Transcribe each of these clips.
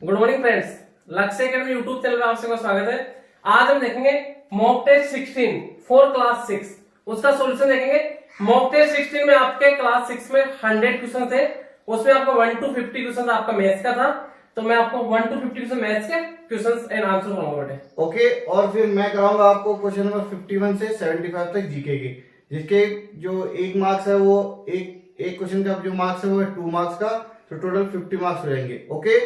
Good morning friends, लक्ष्य academy YouTube channel में आप सबका स्वागत है। आज हम देखेंगे मॉक टेस्ट 16 फॉर क्लास 6, उसका सॉल्यूशन देखेंगे। मॉक टेस्ट 16 में आपके क्लास 6 में 100 क्वेश्चन थे, उसमें आपको 1 to 50 क्वेश्चन आपका मैथ्स का था, तो मैं आपको 1 to 50 क्वेश्चन मैथ्स के क्वेश्चंस एंड आंसर कराऊंगा बेटे। ओके, और फिर मैं कराऊंगा आपको क्वेश्चन नंबर 51 से 75 तक जीके के, जिसके जो एक मार्क्स है वो एक क्वेश्चन का जो मार्क्स है वो है 2 मार्क्स का, तो टोटल 50 मार्क्स हो जाएंगे। ओके,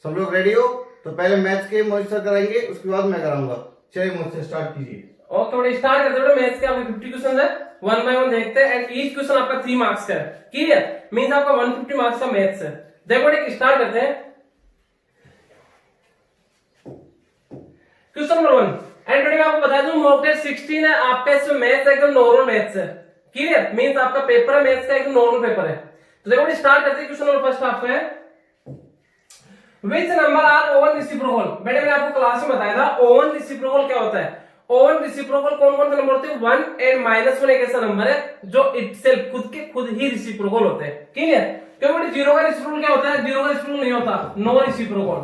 सब लोग रेडी हो? तो पहले मैथ्स के मुझसे कराएंगे, उसके बाद मैं कराऊंगा। चलिए मुझसे स्टार्ट कीजिए। ओके बेटे, स्टार्ट करते हैं। मैथ्स के आपके 50 क्वेश्चन है, 1 by 1 देखते हैं एंड ईच क्वेश्चन आपका 3 मार्क्स का है। क्लियर? मींस आपका 150 मार्क्स का मैथ्स है। देखो बेटे, स्टार्ट करते हैं। क्वेश्चन नंबर 1 एंड बेटे मैं आपको बता दूं मॉक टेस्ट 16 है आपका, इसमें मैथ्स एकदम नॉर्मल मैथ्स है। क्लियर? मींस आपका पेपर है मैथ्स का, एकदम नॉर्मल पेपर है। तो देखो बेटे, स्टार्ट करते हैं। क्वेश्चन नंबर फर्स्ट आपका है which number are own reciprocal. बेटे मैंने आपको क्लास में बताया था ओवन रेसिप्रोकल क्या होता है। ओवन रेसिप्रोकल कौन कौन से नंबर होते हैं? 1 एंड -1 एक ऐसा नंबर है जो इटसेल्फ खुद के खुद ही रेसिप्रोकल होते हैं। क्लियर? क्योंकि बेटे 0 का रेसिप्रोकल क्या होता है? 0 का रेसिप्रोकल नहीं होता, नो रेसिप्रोकल।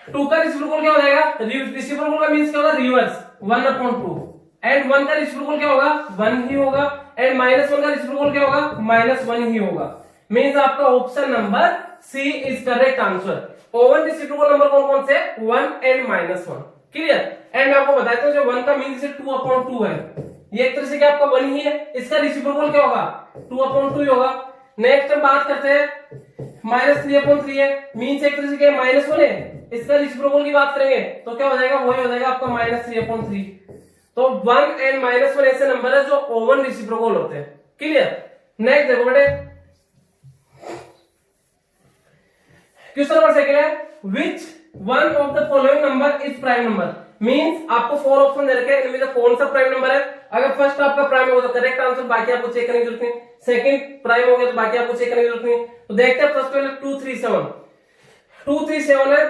2 का रेसिप्रोकल क्या हो जाएगा? रेसिप्रोकल का मींस क्या होगा? रिवर्स 1/2। एंड 1 का रेसिप्रोकल क्या होगा? 1 ही होगा। एंड -1 का रेसिप्रोकल क्या होगा? -1 ही होगा। मींस आपका option number C is correct answer. Own reciprocal number कौन कौन से? 1 एंड -1। क्लियर? एंड मैं आपको बताता हूं जो 1 का मींस 2/2 है, ये एक तरह से क्या आपका 1 ही है, इसका रेसिप्रोकल क्या होगा? 2/2 ही होगा। नेक्स्ट हम बात करते हैं -3/3 है, मींस एक तरह से क्या -1 है, इसका रेसिप्रोकल की बात करेंगे तो क्या हो जाएगा? वही हो जाएगा आपका -3/3। तो 1 एंड -1 ऐसे नंबर है जो ओवन रेसिप्रोकल होते हैं। क्लियर? नेक्स्ट देखो बेटे, क्वेश्चन नंबर सेकंड है which one of the following number is prime number. Means आपको 4 ऑप्शन दे रखे हैं, इनमें से कौन सा प्राइम नंबर है? अगर फर्स्ट आपका प्राइम होगा तो करेक्ट आंसर, बाकी आपको चेक करने की जरूरत नहीं। सेकंड प्राइम हो गया तो बाकी आपको चेक करने की जरूरत नहीं। तो देखते हैं फर्स्ट वाला 237 है,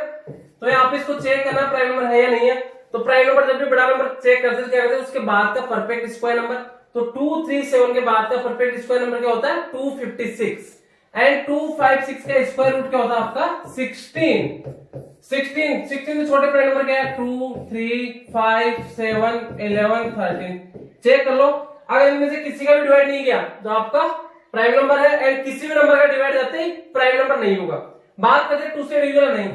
तो यहाँ पे इसको चेक करना प्राइम नंबर है या नहीं है। तो प्राइम नंबर जब भी बड़ा नंबर चेक करते हैं क्या करते हैं? उसके बाद का परफेक्ट स्क्वायर नंबर। तो 237 के बाद का परफेक्ट स्क्वायर नंबर क्या होता है? 256। एंड 256 का स्क्वायर रूट क्या होता है आपका? 16 से छोटे प्राइम नंबर क्या है? 2 3 5 7 11 13। चेक कर लो, अगर इनमें से किसी का भी डिवाइड नहीं किया तो आपका प्राइम नंबर है, एंड किसी भी नंबर का डिवाइड करते ही प्राइम नंबर नहीं होगा। बात करते हैं 2 से डिविजन नहीं,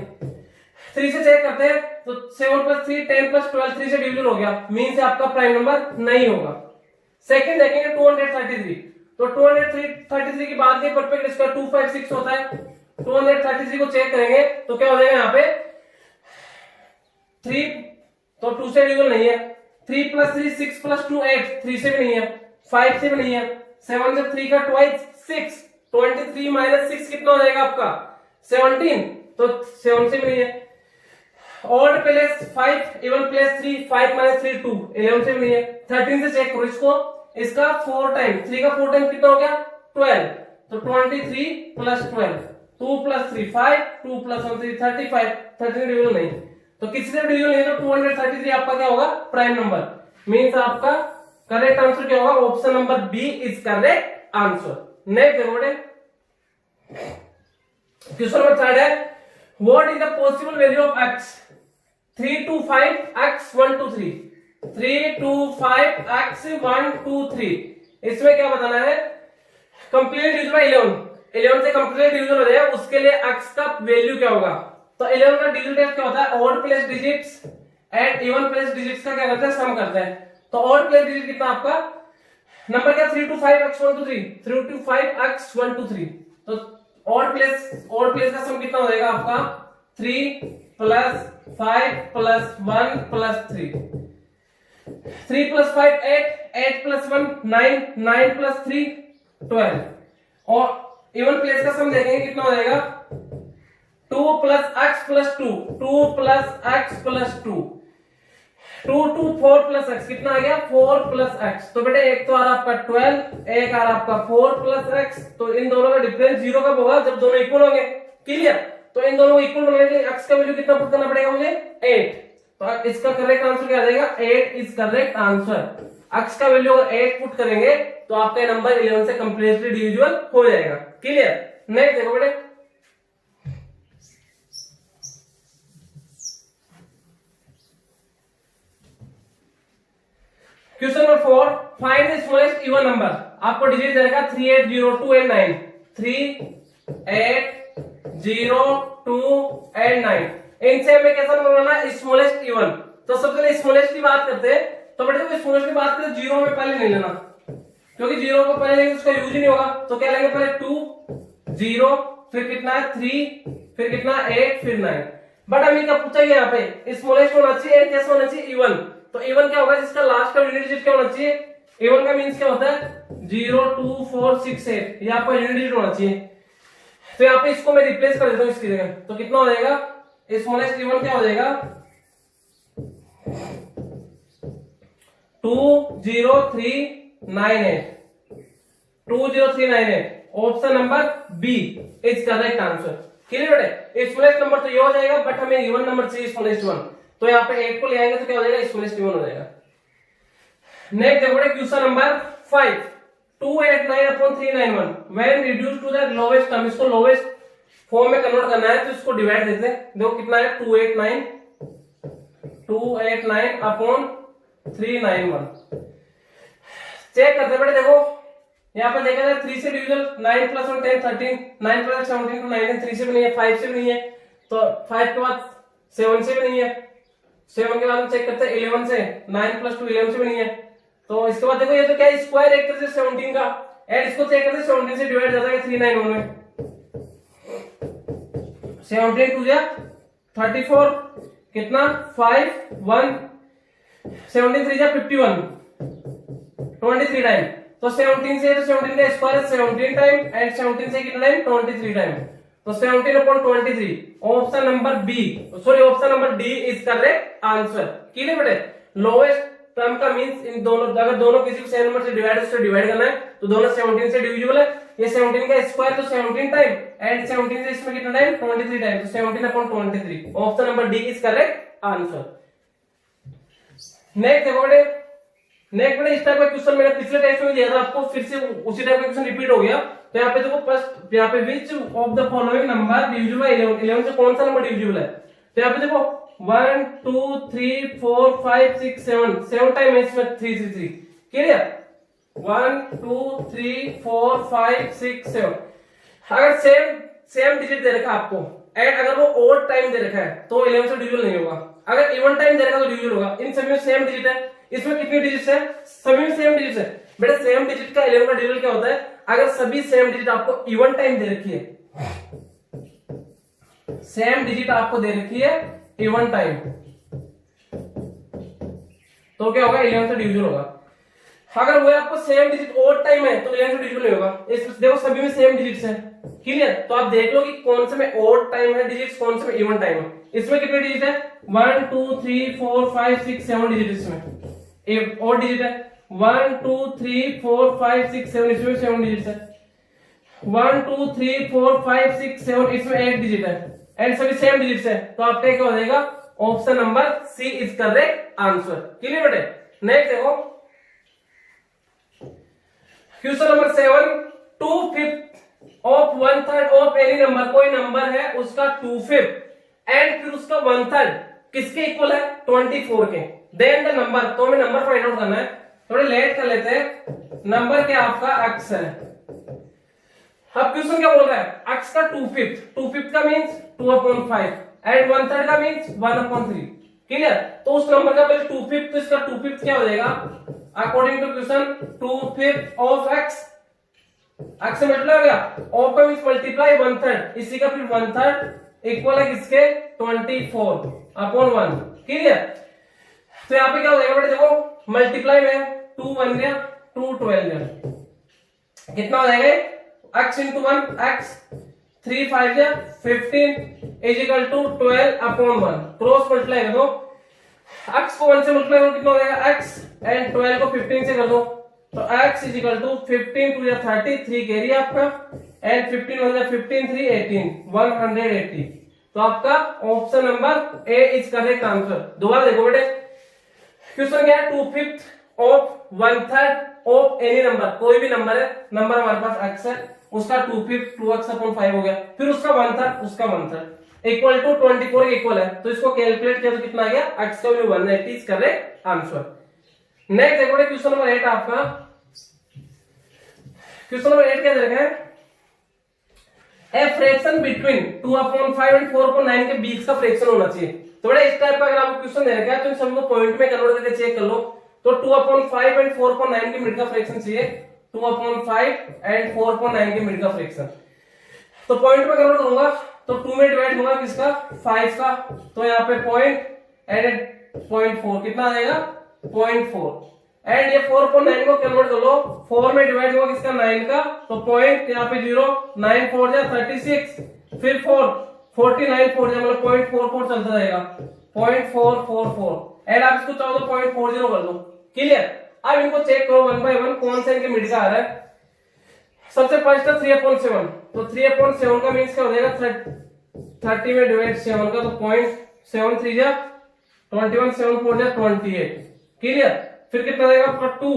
3 से चेक करते हैं तो 7 + 3 10 + 12, 3 से डिविजन हो गया, मींस आपका प्राइम नंबर नहीं होगा। सेकंड देखेंगे 233, तो 233 की बात की परफेक्ट स्क्वायर 256 होता है। 233 को चेक करेंगे तो क्या हो जाएगा यहाँ पे 3, तो 2 से डिविजन नहीं है। 3 + 3 6 + 2 8, 3 से भी नहीं है, 5 से भी नहीं है। 7 से 3 का ट्वाइस 6, 23 - 6 कितना हो जाएगा आपका? 17, तो 7 से भी नहीं है। ऑड प्लस 5, इवन प्लस 3, 5 - 3 2, 11 से भी नहीं है। 13 से चेक करो इसको, इसका 4 टाइम, 3 का 4 टाइम कितना हो गया? 12, तो 23 + 12, 2 + 3 5, 2 + 1 3 35, 13 डिविजन नहीं, तो किसी से डिविजन नहीं, तो 233 आपका क्या होगा? Prime number. मींस आपका करेक्ट आंसर क्या होगा? Option number B is correct answer. Next देखो बेटे, क्वेश्चन नंबर 3 है what is the possible value of x? 3 to 5 x 1 to 3, 3 to 5 x 1 to 3। इसमें क्या बताना है? कंप्लीट डिवीजन बाय 11 से कंप्लीट डिवीजन हो जाएगा, उसके लिए x का वैल्यू क्या होगा? तो 11 का डिजिट टेस्ट क्या होता है? Odd plus digits and even plus digits का क्या करते हैं? सम करते हैं। तो ऑड प्लस डिजिट कितना आपका नंबर क्या? 3 to 5 x 1 to 3, 3 to 5 x 1 to 3। तो ऑड प्लस का सम कितना हो जाएगा आपका? 3 + 5 + 1 + 3, 3 + 5 8, 8 + 1 9, 9 + 3 12। और इवन प्लेस का सम देखेंगे कितना हो जाएगा? 2 + x + 2, 2 + x + 2, 2 to 4 + x कितना आ गया? 4 + x। तो बेटे एक तो आ रहा आपका 12, एक आ रहा आपका 4 + x। तो इन दोनों का डिफरेंस 0 कब होगा? जब दोनों इक्वल होंगे। क्लियर? तो इन दोनों को इक्वल बनाने के लिए x का वैल्यू कितना पुट करना पड़ेगा मुझे? 8। तो इसका करेक्ट आंसर क्या आ जाएगा? 8 इज करेक्ट आंसर। x का वैल्यू अगर 8 पुट करेंगे तो आपका नंबर 11 से कंप्लीटली डिविजिबल हो जाएगा। क्लियर? नेक्स्ट देखो बेटे, question number 4, find the smallest even number. आपको डिजिट दे रखा 3, 8, 0, 2 एंड 9, 3, 8, 0, 2 एंड 9। इनसे हमें कैसा बनाना है स्मॉलेस्ट इवन। तो सबसे पहले स्मॉलेस्ट की बात करते हैं। तो बेटे देखो स्मॉलेस्ट की बात करें, जीरो में पहले नहीं लेना, क्योंकि जीरो को पहले लेंगे उसका यूज ही नहीं होगा। तो क्या लेंगे, पहले 2, 0, फिर कितना है 3, फिर कितना 8, फिर 9। बट हमें क्या पूछा गया यहाँ पे, स्मॉलेस्ट होना चाहिए, कैसे होना चाहिए, इवन। तो इवन क्या होगा, जिसका लास्ट का यूनिट डिजिट क्या होना चाहिए। इवन का मींस क्या होता है 0, 2, 4, 6, 8, ये आपका यूनिट डिजिट होना चाहिए। तो यहाँ पे इसको मैं रिप्लेस कर देता हूँ इसकी जगह। तो कितना हो जाएगा, स्मॉलेस्ट इवन क्या हो जाएगा 20398, 20398। Option number B is correct answer. Clear बेटे, स्मॉलेस्ट नंबर तो ये हो जाएगा, बट हमें इवन नंबर चाहिए स्मॉलेस्ट वन। तो यहाँ पे 8 को ले आएंगे तो क्या हो जाएगा, स्मॉलेस्ट इवन हो जाएगा। नेक्स्ट देखो बेटे, question number 5, 289/391 when reduce to the lowest term. इसको लोवेस्ट फॉर्म में कन्वर्ट करना है, तो इसको डिवाइड देते हैं। देखो कितना है 289/391। चेक करते हैं बेटे, देखो यहाँ पे देखा जाए 3 से डिविजन 9 + 1 10 13, 9 + 17 to 19, 3 से भी नहीं है, 5 से भी नहीं है, तो 5 के बाद 7 से भी नहीं है, 7 के बाद हम चेक करते हैं 11 से, 9 + 2 11 से भी नहीं है। तो इसके बाद देखो ये तो क्या है, स्क्वायर एक तरह से 17 का, एंड इसको चेक करते हैं 17 से डिवाइड जाता है 391 में। 17 2 जा 34, कितना 5 1, 17 3 जा 51, 23 टाइम। तो 17 से, तो 17 का स्क्वायर 17 टाइम, एंड 17 से कितना टाइम 23 टाइम। तो 17/23 option number B, sorry option number D is correct answer. Clear बेटे, लोएस्ट टर्म का मींस इन दोनों, अगर दोनों किसी भी सेम नंबर से डिवाइड करना है तो दोनों 17 से डिविजिबल है। ये 17 का स्क्वायर तो 17 टाइम, एंड 17 से इसमें कितना टाइम 23 टाइम, तो 17/23 option number D is correct answer. Next देखो बेटे, नेक्स्ट बेटे इस टाइप का क्वेश्चन मैंने पिछले टेस्ट में दिया था आपको, फिर से उसी टाइप का क्वेश्चन रिपीट हो गया। तो यहाँ पे देखो फर्स्ट, यहाँ पे which of the following number divisible by 11, 11 से कौन सा नंबर डिविजिबल है। तो यहाँ पे देखो 1 2 3 4 5 6 7 टाइम है इसमें 3 3 3। क्लियर, 1 2 3 4 5 6 7। अगर सेम डिजिट दे रखा है आपको, एंड अगर वो ओड टाइम दे रखा है तो 11 से डिविजिबल नहीं होगा। अगर इवन टाइम दे रखा है तो डिविजिबल होगा। इन सभी में सेम डिजिट है, इसमें कितनी डिजिट है, सभी में सेम डिजिट है। बेटा सेम डिजिट का 11 का डिविजिबल क्या होता है, अगर सभी सेम डिजिट आपको इवन टाइम दे रखी है, सेम डिजिट आपको दे रखी है इवन टाइम, तो क्या होगा 11 से डिविजिबल होगा। अगर वो आपको सेम डिजिट ओड टाइम है तो 11 से डिविजिबल नहीं होगा। देखो सभी में सेम डिजिट्स है। क्लियर, तो आप देख लो कि कौन से में ओड टाइम है डिजिट्स, कौन से में इवन टाइम है। इसमें कितने डिजिट है 1 2 3 4 5 6 7 डिजिट, इसमें एक ओड डिजिट है 1 2 3 4 5 6 7, इसमें 7 डिजिट है 1 2 3 4 5 6 7, इसमें 8 डिजिट है, एंड सभी सेम डिजिट्स है। तो आपका क्या हो जाएगा, option number C is correct answer. Clear बेटे, नेक्स्ट देखो question number 7, 2/5 of 1/3 of any number. कोई नंबर है उसका 2/5 एंड फिर उसका 1/3 किसके इक्वल है 24 के। देन द नंबर, तो हमें नंबर फाइंड आउट करना है। थोड़े लेट कर लेते हैं। नंबर क्या आपका x है। अब क्वेश्चन क्या बोल रहा है, x का 2/5 का मींस 2/5 एंड 1/3 का मींस 1/3। क्लियर, तो उस नंबर का पहले 2/5, तो इसका 2/5 क्या हो जाएगा according to question 2/5 of x से मल्टीप्लाई हो गया, ऑफ का मींस मल्टीप्लाई 1/3, इसी का फिर 1/3 इक्वल है किसके 24/1। क्लियर, तो यहाँ पे क्या हो जाएगा बेटा, देखो मल्टीप्लाई में 2 1 गया 2 12 गया, कितना हो जाएगा x into 1 x, 3 5 गया 15 is equal to 12/1। Cross multiply कर दो, x को 1 से मल्टीप्लाई करो कितना हो जाएगा x, एंड 12 को 15 से कर दो, तो x is equal to 15 2 30, 3 carry आपका, एंड 15 1 15 3 18, 180। तो आपका option number A is correct answer. दोबारा देखो बेटे, क्वेश्चन क्या है 2/5 ऑफ 1/3 ऑफ एनी नंबर। कोई भी नंबर है, नंबर हमारे पास x है, उसका 2/5 2x/5 हो गया, फिर उसका 1/3 उसका 1/3 इक्वल टू 24 इक्वल है, तो इसको कैलकुलेट किया तो कितना आ गया, x का value 180 is correct answer. Next देखो क्वेश्चन नंबर 8 आपका, क्वेश्चन नंबर 8 क्या दे रखा है, ए फ्रैक्शन बिटवीन 2/5 एंड 4/9 के बीच का फ्रैक्शन होना चाहिए। तो बड़ा इस टाइप का अगर आपको क्वेश्चन दे रखा है तो इन सभी को पॉइंट में कन्वर्ट करके चेक कर लो। तो 2/5 एंड 4/9 के मिड का फ्रैक्शन चाहिए, 2/5 एंड 4/9 के मिड का फ्रैक्शन। तो पॉइंट में कन्वर्ट करूंगा तो 2 में डिवाइड होगा किसका, 5 का, तो यहाँ पे पॉइंट एंड 0.4 कितना आ जाएगा 0.4 एंड ये 4/9 को कन्वर्ट कर लो, 4 में डिवाइड होगा किसका 9 का, तो पॉइंट यहाँ पे 0 9 4 जा 36, फिर 4 49 4 जा मतलब 0.44 चलता जाएगा 0.444 एंड आप इसको चाहो तो 0.40 कर लो। क्लियर। अब इनको चेक करो 1 बाय 1 कौन सा इनके मिड का आ रहा है। सबसे फर्स्ट है 3/7, तो 3/7 का मीन्स क्या हो जाएगा 30 में डिवाइड 7 का, तो 0.73 जा 21 7 4 जा 28। क्लियर। फिर कितना देगा आपका 2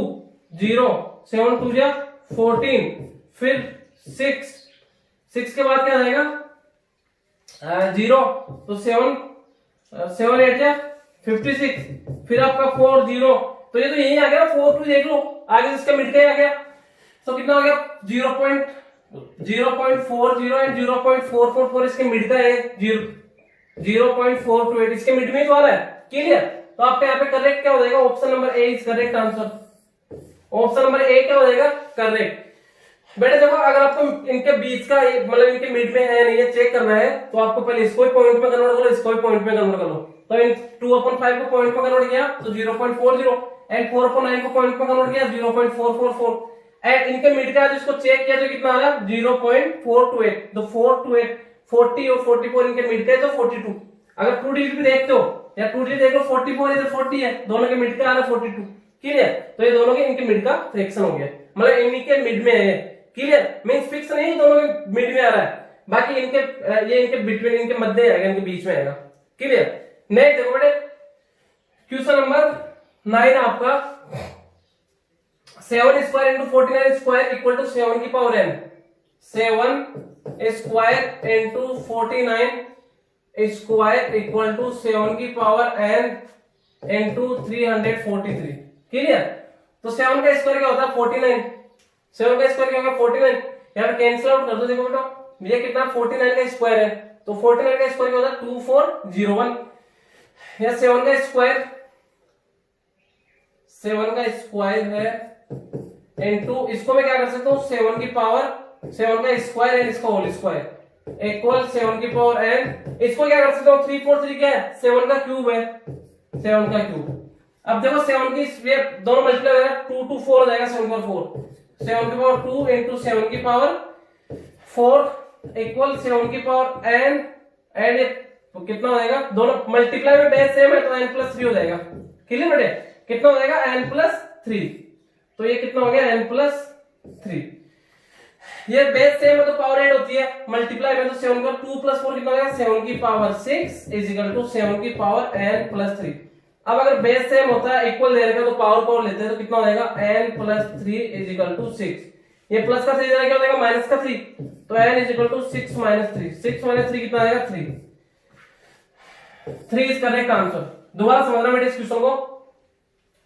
0 7 2 जा 14, फिर 6 के बाद क्या आएगा 0, तो 7 8 जा 56, फिर आपका 4 0, तो ये तो यही आ गया 4 2 देख लो आगे इसका मिड का ही आ गया, तो कितना हो गया 0.40 एंड 0.444 इसके मिड का है, 0.428 इसके मिड में तो आ रहा है। क्लियर। तो आपका यहाँ पे करेक्ट क्या हो जाएगा, option number A is correct answer. Option number ए क्या हो जाएगा करेक्ट। बेटा देखो अगर आपको इनके बीच का मतलब इनके मिड में है या नहीं है चेक करना है तो आपको पहले इसको ही पॉइंट में कन्वर्ट करो, इसको ही पॉइंट में कन्वर्ट कर लो। तो इन 2/5 को पॉइंट में कन्वर्ट किया तो 0.40 एंड 4/9 को पॉइंट में कन्वर्ट किया 0.444 एंड इनके मिड का जिसको चेक किया तो कितना आ रहा है 0.428, तो 428 40 और 44 इनके मिड का है तो 42। अगर 2 डिजिट भी देखते हो या 2 डिजिट देखो 44 इधर 40 है, दोनों के मिड का आ रहा है 42। क्लियर। तो ये दोनों के इनके मिड का फ्रैक्शन हो गया, मतलब इनके मिड में है। क्लियर। मींस फिक्स नहीं दोनों के मिड में आ रहा है, बाकी इनके ये इनके बिटवीन इनके मध्य आएगा, इनके बीच में आएगा। क्लियर। नेक्स्ट देखो बेटे क्वेश्चन नंबर 9 आपका 7 square into 49 square equal to 7 की power n, 7 square into 49 square equal to 7 की पावर n इंटू 343। क्लियर। तो 7 का स्क्वायर क्या होता है 49, 7 का स्क्वायर क्या होगा 49, यहाँ पे कैंसिल आउट कर दो। देखो बेटा ये कितना 49 का स्क्वायर है, तो 49 का स्क्वायर क्या होता है 2401 या 7 का स्क्वायर है इनटू इसको मैं क्या कर सकता हूँ 7 की पावर 7 का स्क्वायर एंड इसका होल स्क्वायर इक्वल 7 की पावर n, इसको क्या कर सकता हूँ 343 क्या है 7 का क्यूब है, 7 का क्यूब। अब देखो 7 की ये दोनों मल्टीप्लाई हो जाएगा 2 2 4 हो जाएगा 7 का 4, 7 की पावर 2 इंटू 7 की पावर 4 इक्वल 7 की पावर n एंड ये तो कितना हो जाएगा दोनों मल्टीप्लाई में बेस सेम है तो n+3 हो जाएगा। क्लियर बेटे कितना हो जाएगा n+3, तो ये कितना हो गया n+3। ये बेस सेम है तो पावर ऐड होती है, मल्टीप्लाई में तो 7 का 2 + 4 कितना हो गया 7 की पावर 6 इज इक्वल टू 7 की पावर n+3। अब अगर बेस सेम होता है इक्वल दे रखा तो पावर लेते हैं तो कितना हो जाएगा n+3 इज इक्वल टू 6। ये प्लस का 3 क्या हो जाएगा माइनस का 3, तो n इज इक्वल टू 6 - 3, 6 - 3 कितना आएगा 3 इज करेक्ट आंसर। दोबारा समझना बेटे इस क्वेश्चन को,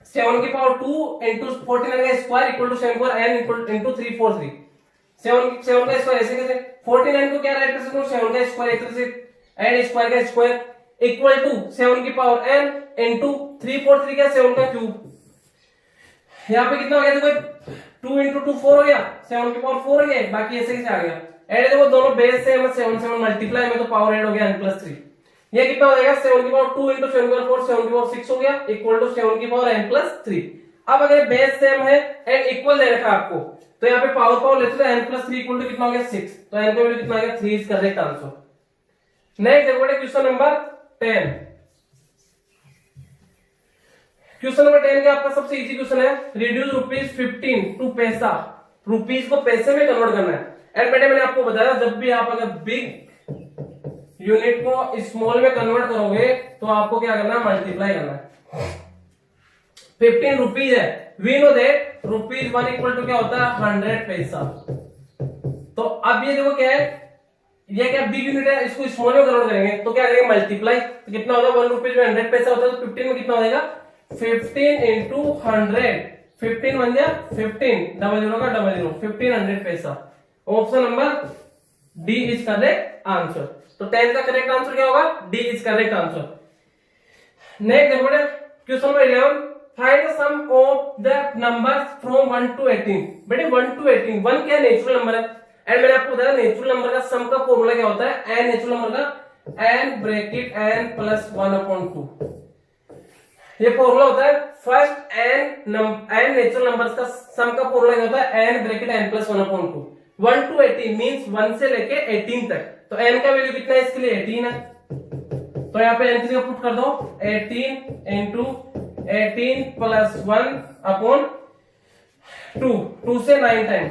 7 की पावर 2 इंटू 49 का square equal to 7 power n into 343। 7 का स्क्वायर ऐसे कैसे 49 को क्या राइट कर सकते हो 7 का स्क्वायर एक तरह से एंड स्क्वायर का स्क्वायर इक्वल टू 7 की पावर n इंटू 343 क्या 7 का क्यूब। यहाँ पे कितना हो गया देखो 2 इंटू 2 4 हो गया, 7 की पावर 4 हो गया, बाकी ऐसे कैसे आ गया एड देखो दोनों बेस सेम है 7 7 मल्टीप्लाई में तो पावर ऐड हो गया n+3। ये कितना हो जाएगा 7 की पावर 2 इंटू 7 की पावर 4 7 की पावर 6 हो गया इक्वल टू 7 की पावर n+3। अब अगर बेस सेम है एंड इक्वल दे रखा आपको तो यहाँ पे पावर लेते तो n+3 इक्वल टू कितना हो गया 6, तो n का वैल्यू कितना आ गया 3 इज करेक्ट आंसर। नेक्स्ट देखो बेटा क्वेश्चन नंबर 10। क्वेश्चन नंबर 10 का आपका सबसे इजी क्वेश्चन है, रिड्यूस ₹15 टू पैसा, रुपीस को पैसे में कन्वर्ट करना है। एंड बेटे मैंने आपको बताया जब भी आप अगर बिग यूनिट को स्मॉल में कन्वर्ट करोगे तो आपको क्या करना है मल्टीप्लाई करना है। 15 रुपीज है, we know that ₹1 equal to क्या होता है 100 पैसा। तो अब ये देखो क्या है, ये क्या बिग यूनिट है, इसको स्मॉल में कन्वर्ट करेंगे तो क्या करेंगे मल्टीप्लाई, तो कितना होगा 1 रुपीज में 100 पैसा होता है, तो 15 में कितना हो जाएगा 15 इंटू 100, 15 बन गया 15, डबल जीरो का डबल जीरो, 1500 पैसा। Option number D is correct answer. तो 10 का करेक्ट आंसर क्या होगा, D is correct answer. Next देखो question number 11, find the sum of the numbers from 1 to 18। बेटे 1 to 18, 1 क्या नेचुरल नंबर है, एंड मैंने आपको बताया नेचुरल नंबर का सम का फॉर्मूला क्या होता है, एन नेचुरल नंबर का एन ब्रैकेट एन प्लस 1/2। ये फॉर्मूला होता है फर्स्ट एन नेचुरल नंबर्स का सम का फॉर्मूला क्या होता है, N bracket N plus 1/2। 1 to 18 means 1 से लेके 18 तक, तो एन का वैल्यू कितना है इसके लिए 18 है, तो यहाँ पे एन की जगह पुट कर दो 18 इंटू 18 प्लस 1/2, 2 से 9 टाइम,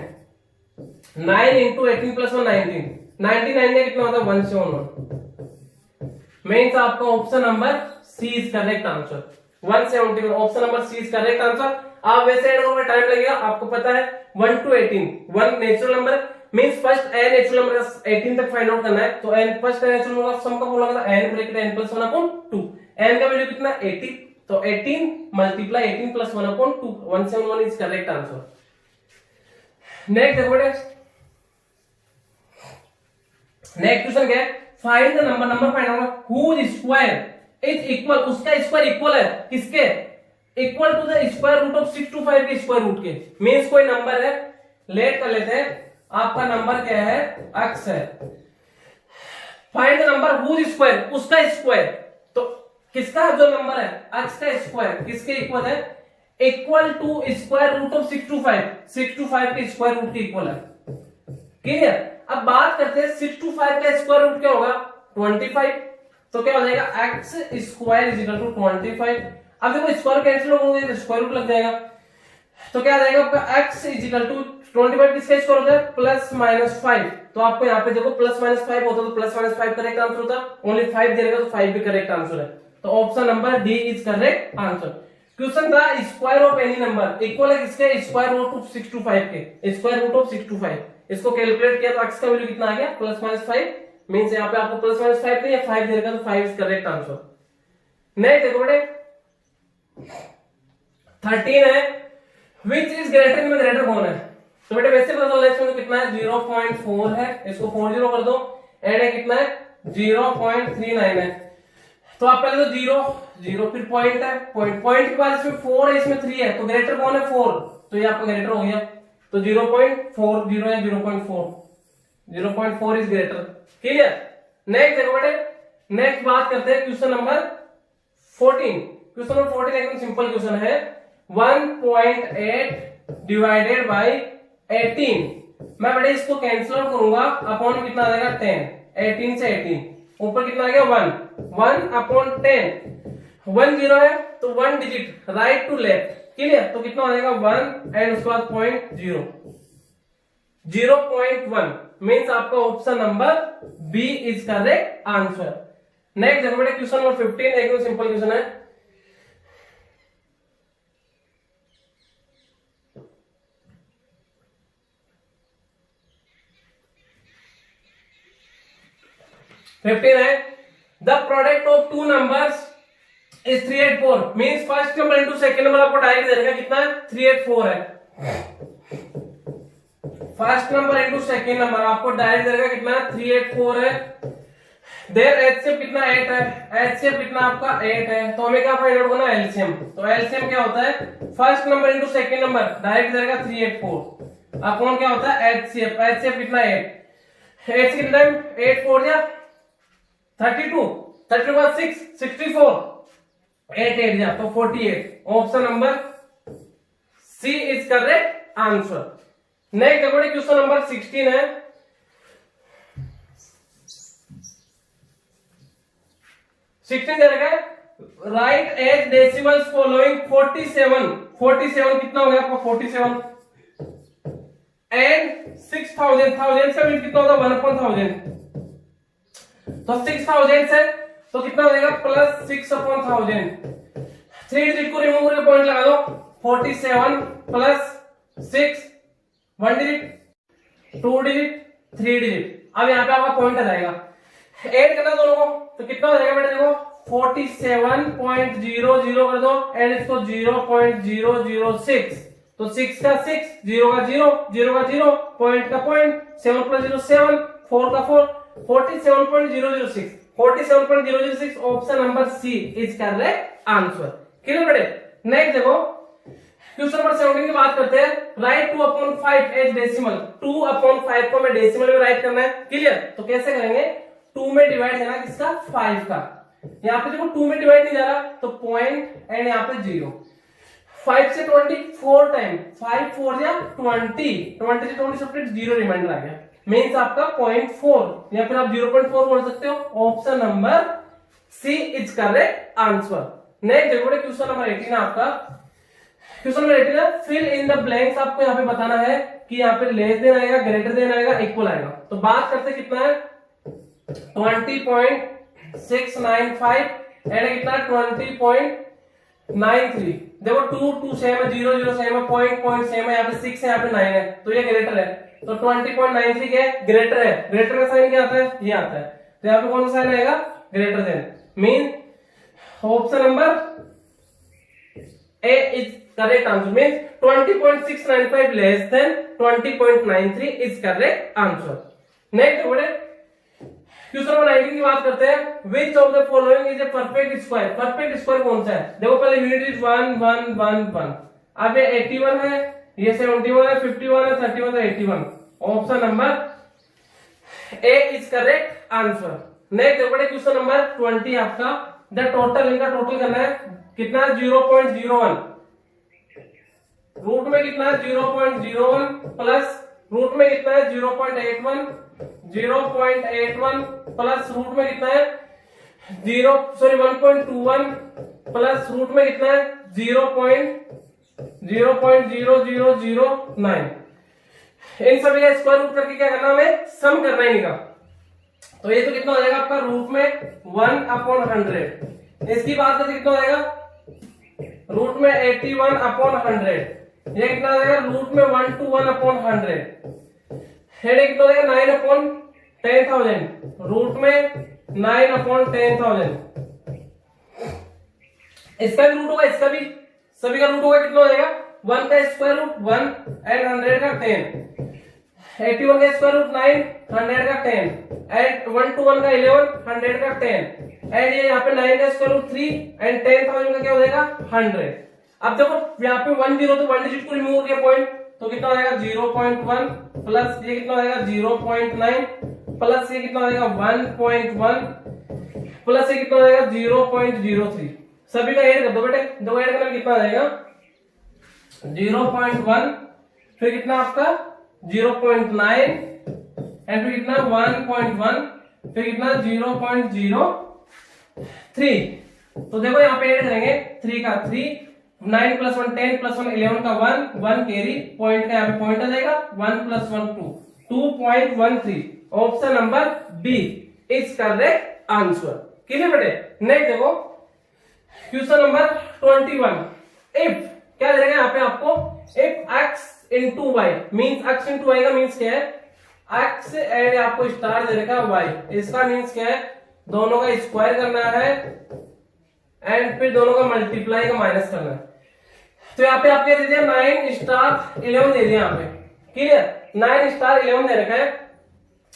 9 इंटू 18 प्लस 1 19, 99 में कितना होता है 171। मीन्स आपका option number C is correct answer, 171। Option number C is correct answer. आप वैसे ऐड होने में टाइम लगेगा, आपको पता है 1 to 18, 1 natural number means first N natural number का 18 तक फाइंड आउट करना है, तो एन फर्स्ट नेचुरल नंबर का सम का फॉर्मूला है N bracket N plus 1/2। N का वैल्यतो 80, तो 18 multiply 18 plus 1/2, 171 is correct answer. Next देखो नेक्स्ट क्वेश्चन क्या है, find the number find out whose square is equal, उसका स्क्वायर इक्वल है किसके, equal to the square root of 625 के स्क्वायर रूट के। मींस कोई नंबर है, लेट कर लेते हैं, आपका नंबर क्या है x है, find the number whose square, उसका स्क्वायर, तो किसका जो नंबर है x का स्क्वायर किसके इक्वल है, equal to square root of 625 के स्क्वायर रूट के इक्वल है। क्लियर। अब बात करते हैं 625 का स्क्वायर रूट क्या होगा 25, तो क्या हो जाएगा x square is equal to 25। अब देखो स्क्वायर कैंसिल होंगे तो स्क्वायर रूट लग जाएगा, तो क्या आ जाएगा आपका x इज इक्वल टू 25 किसका स्क्वायर होता है प्लस माइनस 5, तो आपको यहाँ पे देखो प्लस माइनस 5 होता तो प्लस माइनस 5 करेक्ट आंसर होता, ओनली 5 देगा तो 5 भी करेक्ट आंसर है, तो option number D is correct answer. Question था square of any number equal है किसके, स्क्वायर रूट ऑफ 625 के, स्क्वायर रूट ऑफ 625, इसको कैलकुलेट किया तो x का वैल्यू कितना आ गया प्लस माइनस 5, मींस यहाँ पे आपको प्लस माइनस 5 नहीं है 5 देगा तो 5 इज करेक्ट आंसर। नेक्स्ट देखो बेटे 13 है, विच इज ग्रेटर में ग्रेटर कौन है, तो बेटे वैसे पता चल इसमें तो कितना है 0.4 है, इसको 40 कर दो, एड है कितना है 0.39 है, तो आप पहले तो 0 फिर पॉइंट है, पॉइंट के बाद इसमें 4 है इसमें 3 है, तो ग्रेटर कौन है 4, तो ये आपका ग्रेटर हो गया, तो 0.40 या 0.4 इज ग्रेटर। क्लियर। नेक्स्ट देखो बेटे, नेक्स्ट बात करते हैं क्वेश्चन नंबर 14। क्वेश्चन नंबर 14 एकदम सिंपल क्वेश्चन है, 1.8 डिवाइडेड बाई 18, मैं बेटे इसको कैंसिल आउट करूंगा, अपॉन कितना आ जाएगा 10, 18 से 18 ऊपर कितना आ गया 1/10, 1 0 है तो 1 digit right to left. Clear. तो कितना हो जाएगा 1 एंड उसके बाद 0.1 मीन्स आपका option number B is correct answer. Next देखो बेटे क्वेश्चन नंबर 15 एकदम सिंपल क्वेश्चन है, the product of two numbers is 384 means first number into second number आपको डायरेक्ट दे देगा कितना है 384 है, first number into second number आपको डायरेक्ट देगा कितना है 384 है, देयर एचसीएफ कितना 8 है, एचसीएफ कितना आपका 8 है, तो हमें क्या फाइंड आउट करना है एलसीएम, तो एलसीएम क्या होता है first number into second number direct देगा 384 अपॉन क्या होता है एचसीएफ, एचसीएफ कितना 8 से कितना 8 4 या 32 32 बाद 6 64 8 8 जा तो 48, option number C is correct answer. Next देखो क्वेश्चन नंबर 16 है, राइट एज डेसिमल्स फॉलोइंग 47 कितना हो गया आपका 47 एंड 6000 से कितना होगा 1/1000, तो 6000 से तो कितना हो जाएगा प्लस 6/1000, 3 डिजिट को रिमूव करके पॉइंट लगा दो 47 प्लस 6 1 डिजिट 2 डिजिट 3 डिजिट। अब यहाँ पे आपका पॉइंट आ जाएगा, ऐड करना दोनों को, तो कितना हो जाएगा बेटा देखो 47.00 कर दो, एंड इसको 0.006, तो 6 का 6, 0 का 0, 0 का 0, पॉइंट का पॉइंट, 7 + 0 7, 4 का 4, 47.006, 47.006 option number C is correct answer. Clear बेटे। नेक्स्ट देखो क्वेश्चन नंबर 17 की बात करते हैं। Right 2/5 as decimal. 2/5 को मैं डेसिमल में राइट करना है। क्लियर, तो कैसे करेंगे, 2 में डिवाइड है ना किसका, 5 का। यहाँ पे देखो 2 में डिवाइड नहीं जा रहा, तो पॉइंट एंड यहाँ पे 0। 5 से 20 4 टाइम, 5 4 या 20, 20 से 20 सेपरेट 0 रिमाइंडर आ गया, मींस आपका 0.4 या फिर आप 0.4 बोल सकते हो। Option number C is correct answer. Next देखो क्वेश्चन नंबर 18 आपका। क्वेश्चन नंबर 18 है फिल इन द ब्लैंक्स। आपको यहाँ पे बताना है कि यहाँ पे लेस देन आएगा, ग्रेटर देन आएगा, इक्वल आएगा। तो बात करते हैं कितना है, 20.695 एंड कितना 20.93। देखो 2 2 सेम है, 0 0 सेम है, पॉइंट सेम है, यहाँ पे 6 है, यहाँ पे 9 है, तो ये ग्रेटर है। तो 20.93 क्या है, ग्रेटर है। ग्रेटर का साइन क्या आता है, ये आता है। तो यहाँ पे कौन सा साइन आएगा, greater than, mean option number A is correct answer, mean 20.695 less than 20.93 is correct answer. Next बोले क्वेश्चन नंबर 19 की बात करते हैं। Which of the following is a perfect square. Perfect square कौन सा है, देखो पहले यूनिट इज 1 1 1 1, अब ये 81 है, ये 71 है, 51 है, 31 है, 81। Option number A is correct answer. Next देखो क्वेश्चन नंबर 20 आपका। द टोटल, इनका टोटल करना है, कितना 0.01, रूट में कितना है 0.01 प्लस रूट में कितना है 0.81, 0.81 प्लस रूट में कितना है 1.21 प्लस रूट में कितना है 0.0009। इन सभी का स्क्वायर रूट करके क्या करना, हमें सम करना है इनका। तो ये तो कितना हो जाएगा आपका रूट में 1/100। इसकी बात करते कितना हो जाएगा, रूट में 81/100। ये कितना हो जाएगा, रूट में 1 to 1/100। हेड कितना हो जाएगा 9/10,000, रूट में 9/10,000। इसका भी रूट होगा, इसका भी, सभी का रूट होगा, कितना हो जाएगा 1 का स्क्वायर रूट 1 एंड 100 का 10, 81 का स्क्वायर रूट 9, 100 का 10 एंड 1 to 1 का 11, 100 का 10 एंड ये यहाँ पे 9 का स्क्वायर रूट 3 एंड 10,000 का क्या हो जाएगा 100। अब देखो यहाँ पे 1 0 तो 1 डिजिट को रिमूव किया पॉइंट, तो कितना हो जाएगा 0.1 प्लस ये कितना हो जाएगा 0.9 प्लस ये कितना हो जाएगा 1.1 प्लस ये कितना हो जाएगा 0.03। सभी का ऐड कर दो बेटे, दो ऐड करना कितना आ जाएगा 0.1, फिर कितना आपका 0.9 एंड फिर कितना 1.1, फिर कितना 0.03। तो देखो यहाँ पे ऐड करेंगे 3 का 3, 9 + 1 10 + 1 11 का 1 1 कैरी, पॉइंट का यहाँ पे पॉइंट आ जाएगा, 1 + 1 2 2.13। Option number B is correct answer. Clear बेटे। नेक्स्ट देखो क्वेश्चन नंबर 21। इफ क्या देगा यहाँ पे आपको, if x into y means x into y का मींस क्या है, x एंड आपको स्टार दे रखा है y, इसका मींस क्या है, दोनों का स्क्वायर करना है एंड फिर दोनों का मल्टीप्लाई का माइनस करना है। तो यहाँ पे आपके दे दिया 9 स्टार 11 दे दिया यहाँ पे। क्लियर, 9 स्टार 11 दे रखा है,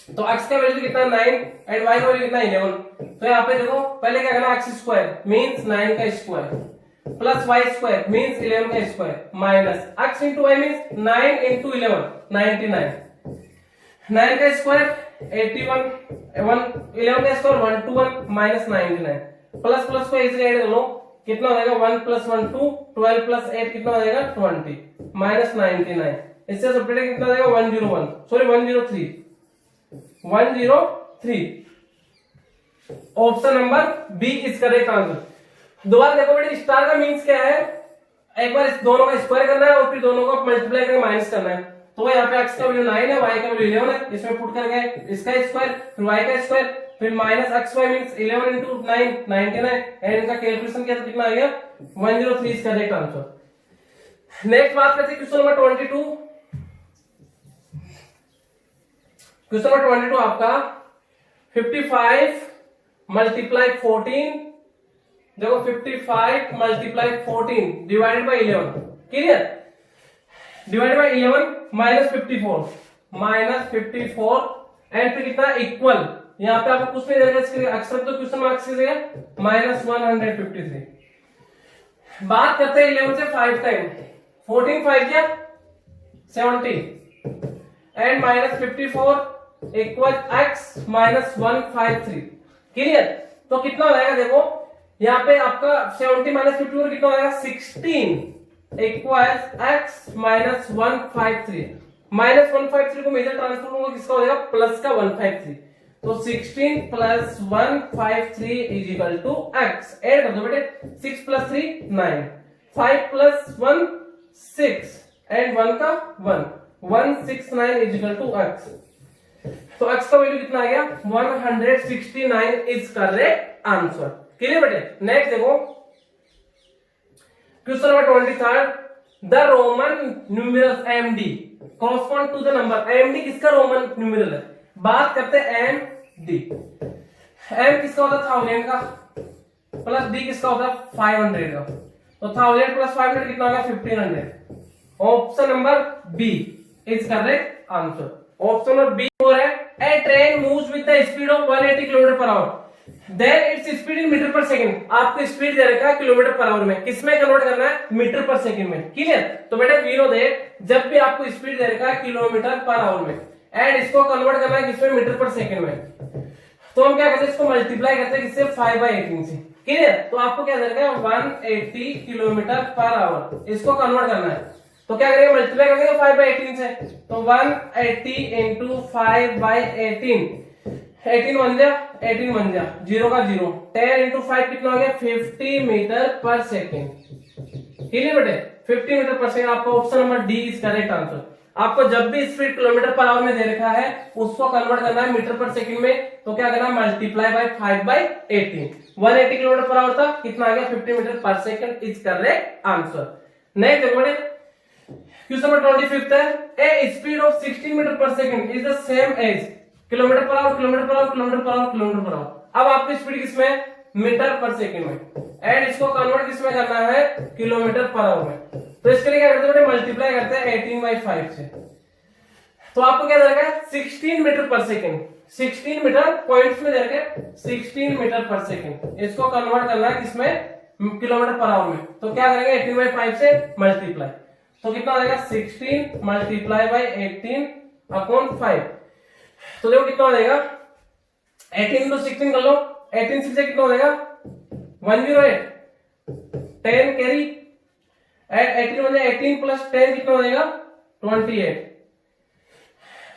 तो x का वैल्यू कितना 9 एंड y का वैल्यू कितना 11। तो यहाँ पे देखो पहले क्या करना, x स्क्वायर मींस 9 का square plus y square means 11 का square minus x into y means 9 into 11 99, 9 का स्क्वायर 81, 11 का square 1 to 1 minus 99, plus plus को इसे ऐड कर लो, कितना हो जाएगा 1 + 1 2, 12 + 8 कितना हो जाएगा 20 माइनस 99। इससे सब्ट्रैक्ट कितना हो जाएगा 101, sorry 103, 103। Option number B is correct answer. दोबारा देखो बेटे, स्टार का मींस क्या है, एक बार इस दोनों का स्क्वायर करना है और फिर दोनों को मल्टीप्लाई करके माइनस करना है। तो यहाँ पे x का वैल्यू 9 है, y का वैल्यू 11 है, इसमें पुट करके इसका स्क्वायर फिर y का स्क्वायर फिर minus xy means 11 into 9 99 and इनका कैलकुलेशन किया तो कितना आ गया 103 इज करेक्ट आंसर। नेक्स्ट बात करते हैं क्वेश्चन नंबर 22। क्वेश्चन नंबर 22 आपका 55 मल्टीप्लाई 14, देखो 55 multiply 14 divided by 11, clear, divided by 11 minus 54 and फिर कितना इक्वल, यहाँ पे आपको कुछ नहीं देगा, इसके अक्सर तो क्वेश्चन मार्क्स की जगह माइनस 153। बात करते हैं 11 से 5 टाइम, 14 5 क्या 70 and minus 54 equal x minus 153, clear. तो कितना हो जाएगा, देखो यहाँ पे आपका 70 माइनस 54 कितना हो जाएगा 16 इक्वल x माइनस 153, माइनस 153 को मेजर ट्रांसफर होगा किसका हो जाएगा प्लस का 153, तो 16 plus 153 is equal to x, add कर दो बेटे, 6 प्लस 3 9, 5 प्लस 1 6 एंड 1 का 1, 169 इज इक्वल टू x। तो x का वैल्यू कितना आ गया 169 इज करेक्ट आंसर, क्लियर बेटे। नेक्स्ट देखो question number 23, the Roman numerals md correspond to the number, md किसका रोमन न्यूमेरल है, बात करते हैं md, m किसका होता है 1000 का, प्लस d किसका होता है 500 का, तो 1000 प्लस 500 कितना होगा 1500, option number B is correct answer. Option number B हो रहा है, a train moves with the speed of 180 kilometre per hour, then its speed in metre per second, आपको स्पीड दे रखा है किलोमीटर पर आवर में, किसमें कन्वर्ट करना है मीटर पर सेकंड में, क्लियर। तो बेटा वीरो दे, जब भी आपको स्पीड दे रखा है किलोमीटर पर आवर में एंड इसको कन्वर्ट करना है किसमें मीटर पर सेकंड में, तो हम क्या करते हैं इसको मल्टीप्लाई करते हैं किससे 5/18 से, क्लियर। तो आपको क्या दे रखा है 180 किलोमीटर पर आवर, इसको कन्वर्ट करना है, तो क्या करेंगे मल्टीप्लाई करेंगे 5/18 से, तो 180 इंटू 5/18, 18 बन जा 0 का 0, 10 इंटू 5 कितना हो गया 50 मीटर पर सेकेंड, क्लियर बेटे 50 मीटर पर सेकेंड, आपका option number D is correct answer. आपको जब भी स्पीड किलोमीटर पर आवर में दे रखा है उसको कन्वर्ट करना है मीटर पर सेकंड में, तो क्या करना है multiply by 5/18, 180 kilometre per hour था, कितना आ गया 50 metre per second is correct answer. Next देखो क्वेश्चन नंबर 25 है, a speed of 16 metre per second is the same as kilometre per hour, kilometre per hour, kilometre per hour, kilometre per hour. अब आपकी speed किसमें metre per second में and इसको convert किसमें करना है किलोमीटर पर आवर में, तो इसके लिए क्या करते हैं मल्टीप्लाई करते हैं 18/5 से, तो आपको क्या दे रखा है 16 metre per second, 16 metre points में दे रखे 16 मीटर पर सेकंड, इसको कन्वर्ट करना है किसमें किलोमीटर पर आवर में, तो क्या करेंगे 18/5 से मल्टीप्लाई, तो कितना हो जाएगा 16 मल्टीप्लाई बाय 18/5, तो देखो कितना हो जाएगा 18 इंटू 16 कर लो, 18 6 से कितना हो जाएगा 108, 10 कैरी, 18 हो जाएगा 18 प्लस 10 कितना हो जाएगा 28,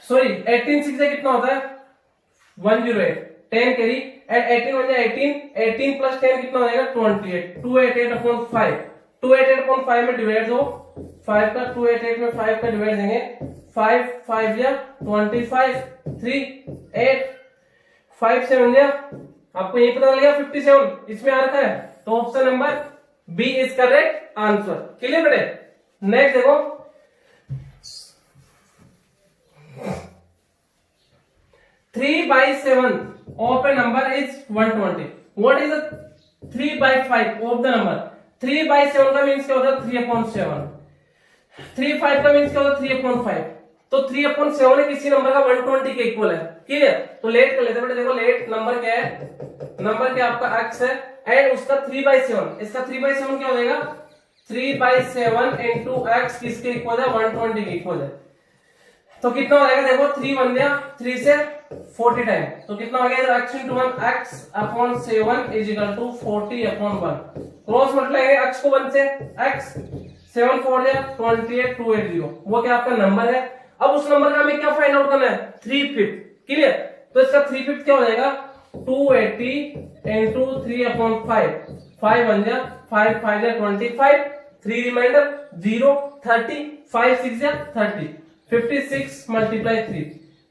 सॉरी 18 6 से कितना होता है 108, 10 कैरी एंड 18 हो जाएगा 18 प्लस 10 कितना हो जाएगा 28, 288/5, 288/5 में डिवाइड दो, 5 का 288 में 5 का डिवाइड देंगे, 5 5 या 25, 3 8 5 7 या आपको यही पता चल गया 57 इसमें आ रखा है, तो option number B is correct answer, clear बेटे। नेक्स्ट देखो 3/7 of a number is 120, what is the 3/5 of the number, 3/7 का मीन्स क्या होता है 3/7, 3/5 का मीन्स क्या होता है 3/5, तो 3/7 किसी नंबर का 120 के इक्वल है, क्लियर। तो लेट कर लेते हैं बेटे, देखो लेट नंबर क्या है, नंबर क्या आपका x है एंड उसका 3/7, इसका 3/7 क्या हो जाएगा 3/7 इंटू x किसके इक्वल है 120 के इक्वल है, तो कितना हो जाएगा देखो 3 बन गया, 3 से 40 टाइम, तो कितना हो गया x into 1 x/7 is equal to 40/1, cross multiply x को 1 से x 7 4 या 28 280, वो क्या आपका नंबर है। अब उस नंबर का हमें क्या फाइंड आउट करना है 3/5, क्लियर। तो इसका 3/5 क्या हो जाएगा 280 इंटू 3/5, 5 बन जा 5 5 या 25, 3 रिमाइंडर 0 30, 5 6 या 30, 56 मल्टीप्लाई 3,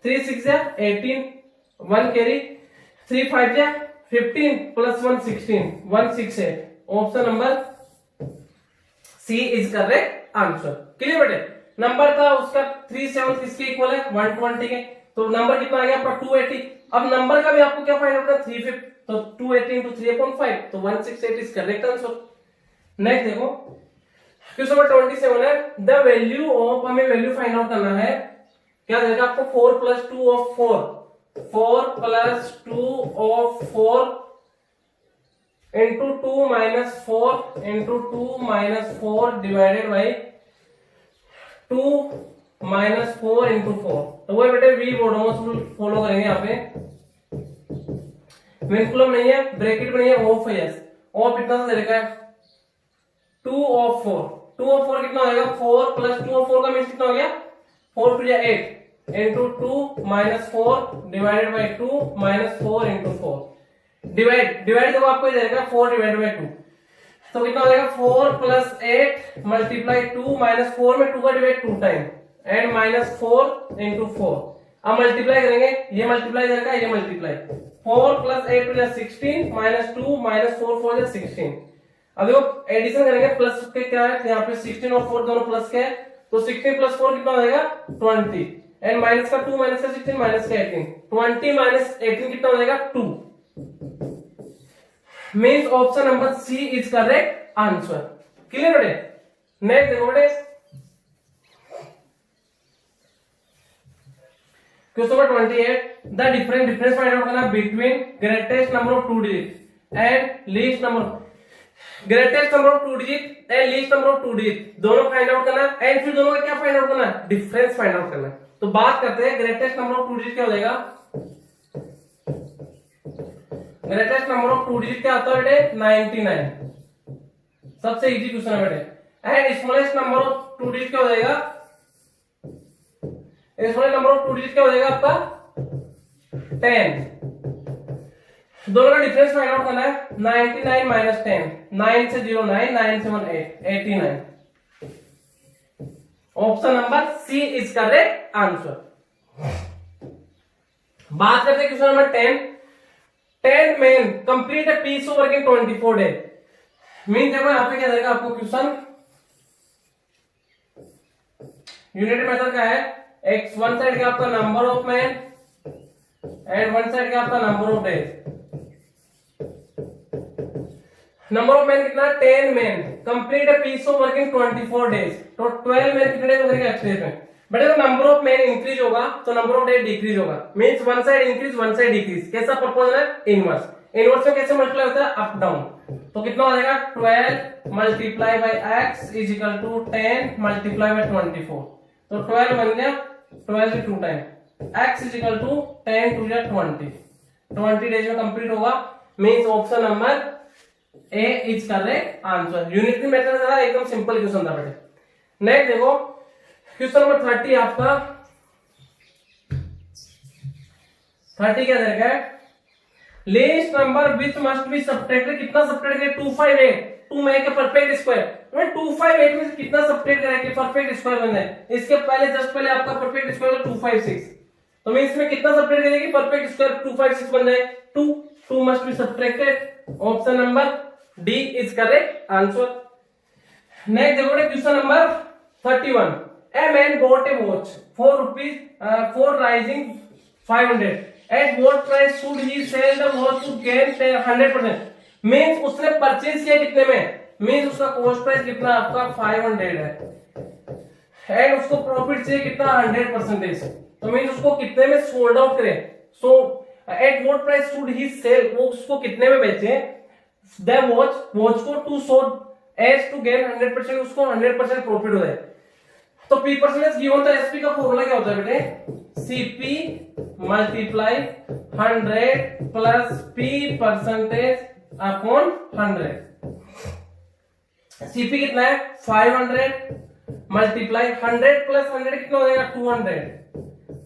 3 6 या 18, 1 कैरी, 3 5 या 15 plus 1 16, 168, option number C is correct answer, clear बेटे। नंबर था उसका 37 किसके इक्वल है 120 के, तो नंबर कितना आ गया आपका 280। अब नंबर का भी आपको क्या फाइंड आउट करना, 350, तो 280 इंटू 3/5 तो 168 इज करेक्ट आंसर। नेक्स्ट देखो क्वेश्चन नंबर 27 है, द वैल्यू ऑफ, हमें वैल्यू फाइंड आउट करना है, क्या देगा आपको 4 + 2 of 4, 4 + 2 of 4 into 2 - 4 into 2 - 4 divided by 2 - 4 into 4। तो वो बेटे वी बोर्डोमोस रूल फॉलो करेंगे यहाँ पे, विंकुलम नहीं है, ब्रैकेट में नहीं है, ऑफ है, यस ऑफ कितना सा दे रखा है 2 ऑफ 4, 2 ऑफ 4 कितना हो जाएगा 4 + 2 ऑफ 4 का मीन्स कितना हो गया 4 × 8 into 2 - 4 divided by 2 - 4 into 4 divide देखो आपको दे देगा 4 / 2, तो कितना हो जाएगा 4 + 8 मल्टीप्लाई 2 - 4 में 2 का डिवाइड 2 टाइम एंड -4 इंटू 4। अब मल्टीप्लाई करेंगे, ये मल्टीप्लाई करेगा, ये मल्टीप्लाई 4 + 8 = 16 -2 -4 4 = 16। अब देखो एडिशन करेंगे, प्लस के क्या है यहाँ पे 16 और 4 दोनों प्लस के है, तो 16 + 4 कितना हो जाएगा 20 एंड माइनस का 2 माइनस का 16 माइनस का 18, 20 - 18 कितना हो जाएगा 2। Means option number C is correct answer. Clear बेटे। नेक्स्ट देखो बेटे question number 28, the difference find out करना between greatest number of 2 digit and least number, greatest number of 2 digit and least number of 2 digit दोनों find out करना and फिर दोनों का क्या फाइंड आउट करना, डिफरेंस फाइंड आउट करना। तो बात करते हैं ग्रेटेस्ट नंबर ऑफ 2 डिजिट क्या हो जाएगा, ग्रेटेस्ट नंबर ऑफ 2 डिजिट क्या होता है बेटे 99, सबसे इजी क्वेश्चन है बेटे। And smallest number of 2 digit क्या हो जाएगा, स्मॉलेस्ट नंबर ऑफ 2 डिजिट क्या हो जाएगा आपका 10। दोनों का डिफरेंस फाइंड आउट करना है, 99 - 10, 9 से 0 9, 9 से 1 8, 89। Option number C is correct answer. बात करते हैं question number 10, 10 men complete a piece of work in 24 days। Mean देखो यहाँ पे क्या देगा आपको क्वेश्चन, यूनिट मेथड का है, एक्स वन साइड का आपका number of man and one side का आपका number of days. Number of man कितना 10 men complete a piece of work in 24 days, तो 12 men कितने डेज करेंगे एक्सरसाइज में बेटे। तो नंबर ऑफ मैन इंक्रीज होगा तो नंबर ऑफ डेज डिक्रीज होगा, means one side increase one side decrease. कैसा प्रपोजल है, इनवर्स। इनवर्स में कैसे मल्टीप्लाई होता है, अप डाउन। तो कितना हो जाएगा 12 multiply by x is equal to 10 multiply by 24। तो 12 बन गया, 12 से 2 time x is equal to 10 2 या 20 डेज में कंप्लीट होगा। Means option number A is correct answer. Unitary method था, एकदम सिंपल क्वेश्चन था बेटे। नेक्स्ट देखो क्वेश्चन नंबर 30 आपका, 30 क्या देगा, least number which must be subtracted, कितना सब्ट्रैक्ट करें 258 to make a perfect square. 258 में से कितना सब्ट्रैक्ट करें कि परफेक्ट स्क्वायर बन जाए। इसके पहले जस्ट पहले आपका परफेक्ट स्क्वायर 256, तो मैं इसमें कितना सब्ट्रैक्ट करेंगे परफेक्ट स्क्वायर 256 बन जाए 2 must be subtracted. Option number D is correct answer. Next देखो question number 31, a man bought a watch for rupees for rising 500, at what price should he sell the watch to gain 100%। Means उसने purchase किया कितने में, means उसका cost price कितना आपका 500 है and उसको प्रॉफिट चाहिए कितना 100%, तो मींस उसको कितने में सोल्ड आउट करे। So at what price should he sell, वो उसको कितने में बेचे द वॉच को to sold as to gain 100%, उसको 100% प्रॉफिट हो जाए। तो पी परसेंटेज गिवन था, एसपी का फॉर्मूला क्या होता है बेटे, CP multiply 100 plus P percentage upon 100। CP कितना है 500 मल्टीप्लाई 100 प्लस 100 कितना हो जाएगा 200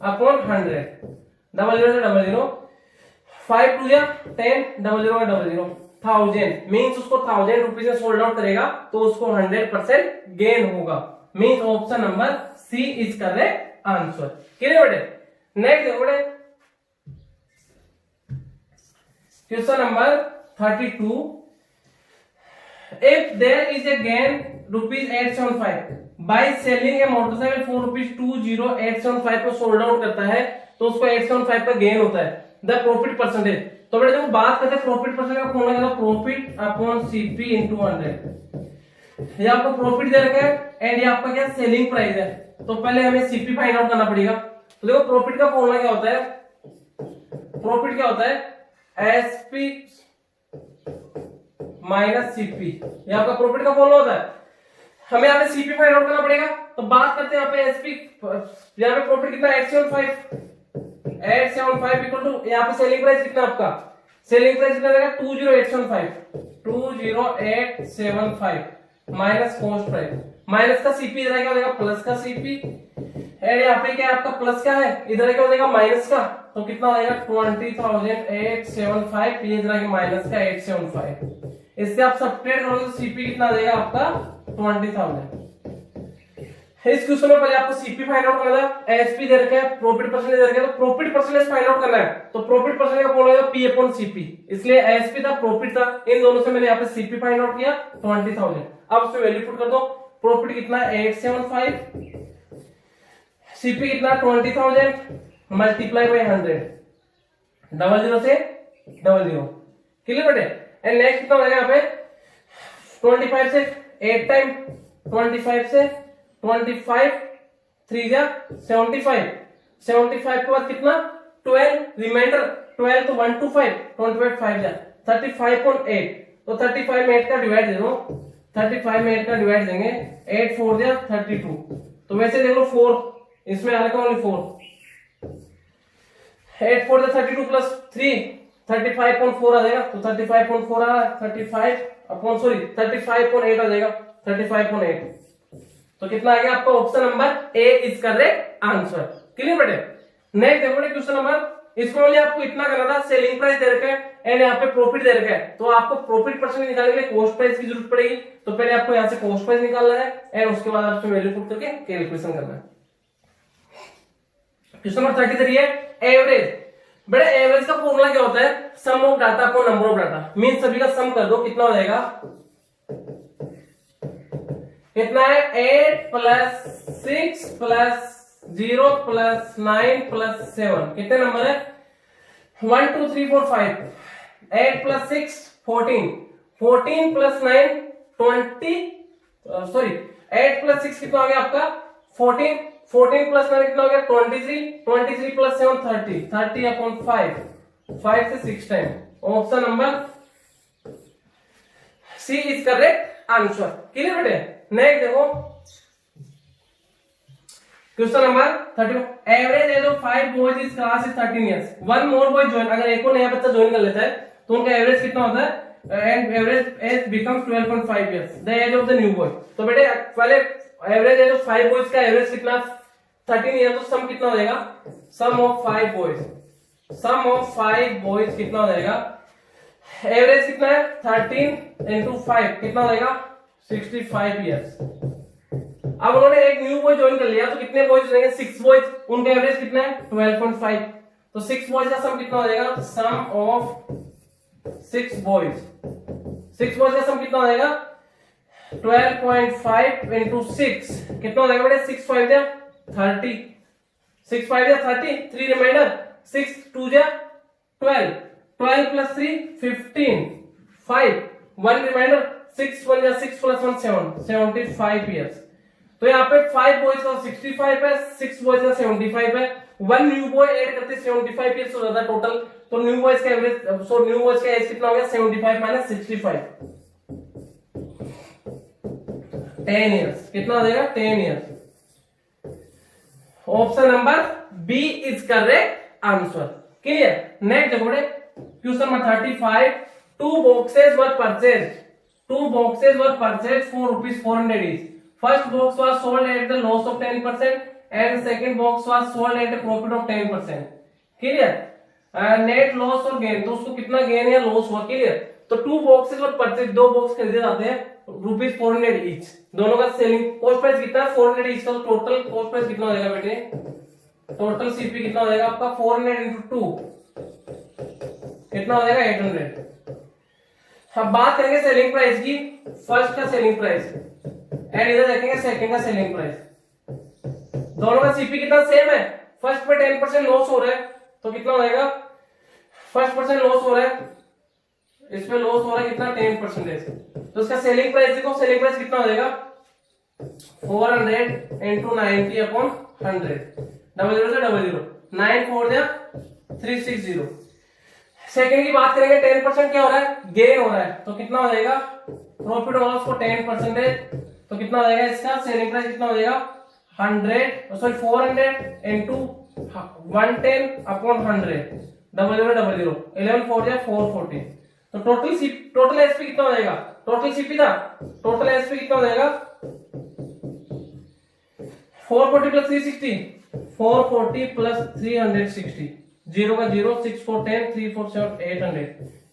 अपॉन 100, 00 से 00, 5 2 10, 00 00, 1000 मींस उसको 1000 रुपीज में सोल्ड आउट करेगा तो उसको 100% गेन होगा। Means option number C is correct answer. Clear बेटे। नेक्स्ट देखो बेटे question number 32, if there is a gain ₹875 by selling a motorcycle for ₹20,875 को सोल्ड आउट करता है तो उसको 875 का गेन होता है। द प्रॉफिट परसेंटेज, तो बेटा जब बात करते हैं प्रॉफिट परसेंटेज का फॉर्मूला क्या, प्रॉफिट अपॉन सीपी इंटू 100। ये आपको प्रॉफिट दे रखा है एंड ये आपका क्या सेलिंग प्राइस है। तो पहले हमें सीपी फाइंड आउट करना पड़ेगा। तो देखो प्रॉफिट का फॉर्मूला क्या होता है, प्रॉफिट क्या होता है, एसपी माइनस सीपी, ये आपका प्रॉफिट का फॉर्मूला होता है। हमें यहाँ पे सीपी फाइंड आउट करना पड़ेगा। तो बात करते हैं यहाँ पे एसपी, यहाँ पे प्रॉफिट कितना 875 इक्वल टू यहाँ पे सेलिंग प्राइस कितना आपका, सेलिंग प्राइस कितना रहेगा 20875 माइनस कॉस्ट प्राइस, माइनस का सीपी इधर क्या हो जाएगा प्लस का सीपी, एंड यहाँ पे क्या आपका प्लस का है, इधर क्या हो जाएगा माइनस का, तो कितना हो जाएगा 20,875, ये इधर माइनस का 875। इससे आप सब्ट्रैक्ट करोगे तो सीपी कितना आ जाएगा आपका 20,000। इस क्वेश्चन में पहले आपको सीपी फाइंड आउट करना है, एसपी दे रखा है, प्रॉफिट परसेंटेज दे रखा है, तो प्रॉफिट परसेंटेज फाइंड आउट करना है। तो प्रॉफिट परसेंटेज का फॉर्मूला है पी अपॉन सीपी, इसलिए एसपी था प्रॉफिट था, इन दोनों से मैंने यहाँ पे सीपी फाइंड आउट किया 20,000। अब उसमें वैल्यू पुट कर दो, प्रॉफिट कितना 875, सीपी कितना 20,000 मल्टीप्लाई बाय 100, 00 से 00, क्लियर बेटे। एंड नेक्स्ट कितना हो जाएगा यहाँ पे 25 से 8 टाइम, 25 से 25, 3 जा 75, 75 के बाद कितना 12 रिमाइंडर, 12 तो 1 to 5, 25 5 जा 35.8, तो 35 में 8 का डिवाइड दे दो, 35 में 8 का डिवाइड देंगे, 8 4 जा 32, तो वैसे देख लो 4, इसमें आने का ओनली 4, 8 4 जा 32 प्लस 3 35.4 आ जाएगा, तो 35.4 आ रहा है, 35.8 आ जाएगा, 35.8, तो कितना आ गया आपका option number A is correct answer, clear बेटे। नेक्स्ट देखो बेटे क्वेश्चन नंबर, इसको ओनली आपको इतना करना था, सेलिंग प्राइस दे रखा है एंड यहाँ पे प्रॉफिट दे रखा है, तो आपको प्रॉफिट परसेंटेज निकालने के लिए कॉस्ट प्राइस की जरूरत पड़ेगी। तो पहले आपको यहाँ से कॉस्ट प्राइस निकालना है एंड उसके बाद आपको वैल्यू पुट करके कैलकुलेशन करना है। क्वेश्चन नंबर 33 है एवरेज। बेटा एवरेज का फॉर्मूला क्या होता है, सम ऑफ डाटा को नंबर ऑफ डाटा, मीन सभी का सम कर दो, कितना हो जाएगा, कितना है 8 प्लस 6 प्लस 0 प्लस 9 प्लस 7, कितने नंबर है 1 2 3 4 5, 8 प्लस 6 14, 14 प्लस 9 20, सॉरी 8 प्लस 6 कितना हो गया आपका 14, 14 प्लस 9 कितना हो गया 23, 23 प्लस 7 30, 30 अपॉन 5, 5 से 6 time, option number C is correct answer, clear बेटे। नेक्स्ट देखो question number 31, average age of 5 boys is class is 13 years, one more boy join, अगर एक और नया बच्चा ज्वाइन कर लेता है तो उनका एवरेज कितना होता है, and average age becomes 12.5 years the age of the new boy. तो बेटे पहले एवरेज एज ऑफ 5 बॉयज का एवरेज कितना 13 इयर्स, तो सम कितना हो जाएगा, sum of 5 boys, sum of 5 boys कितना हो जाएगा, एवरेज कितना है 13 इंटू 5 कितना हो जाएगा 65 इयर्स। अब उन्होंने एक न्यू बॉय ज्वाइन कर लिया तो कितने बॉयज रहेंगे 6 बॉयज, उनका एवरेज कितना है 12.5, तो 6 बॉयज का सम कितना हो जाएगा, सम ऑफ 6 बॉयज, 6 बॉयज का सम कितना हो जाएगा 12.5 इंटू 6 कितना हो जाएगा बेटे 6 5 जा 30, 6 5 जा 30, 3 रिमाइंडर 6 2 जा 12, 12 प्लस 3 15, 5 1 रिमाइंडर 6 1 जा 6 प्लस 1 7, 75 इयर्स। तो यहाँ पे 5 बॉयज का 65 है, 6 बॉयज का 75 है, 1 न्यू बॉय ऐड करते 75 इयर्स हो जाता है टोटल, तो न्यू बॉयज का एवरेज, सो न्यू बॉयज का एज कितना हो गया 75 माइनस 65, 10 इयर्स, कितना हो जाएगा 10 years, option number B is correct answer, clear. Next देखो question number 35, 2 boxes were purchased for rupees 400 each. First box was sold at the loss of 10% and second box was sold at a profit of 10%, clear. Net loss और gain, तो उसको कितना gain या loss हुआ, clear. तो 2 boxes वर purchase, 2 box खरीदे जाते हैं रुपीज 400 ईच, दोनों का सेलिंग कॉस्ट प्राइस कितना है 400 ईच का, तो टोटल कॉस्ट प्राइस कितना हो जाएगा बेटे, टोटल सीपी कितना हो जाएगा आपका 400 इंटू 2 कितना हो जाएगा 800। अब बात करेंगे सेलिंग प्राइस की, फर्स्ट का सेलिंग प्राइस एंड इधर देखेंगे सेकंड का सेलिंग प्राइस, दोनों का सीपी कितना सेम है फर्स्ट पे 10% लॉस हो रहा है तो कितना हो जाएगा, फर्स्ट परसेंट लॉस हो रहा है, इसमें लॉस हो रहा है कितना 10%। तो इसका सेलिंग प्राइस देखो, सेलिंग प्राइस कितना हो जाएगा 400 इंटू 90 अपॉन 100, 00 से 00, 9 4 जा 360। सेकंड की बात करेंगे 10% क्या हो रहा है, गेन हो रहा है, तो कितना हो जाएगा प्रॉफिट और लॉस को 10%, तो कितना हो जाएगा इसका सेलिंग प्राइस कितना हो जाएगा 400 इंटू 110 अपॉन 100, 00 00, 11 4 जा 440। तो टोटल एसपी कितना हो जाएगा, टोटल सीपी था, टोटल एसपी कितना हो जाएगा 440 प्लस 360, 440 प्लस 360, 0 का 0, 6 4 10, 3 4 7 800,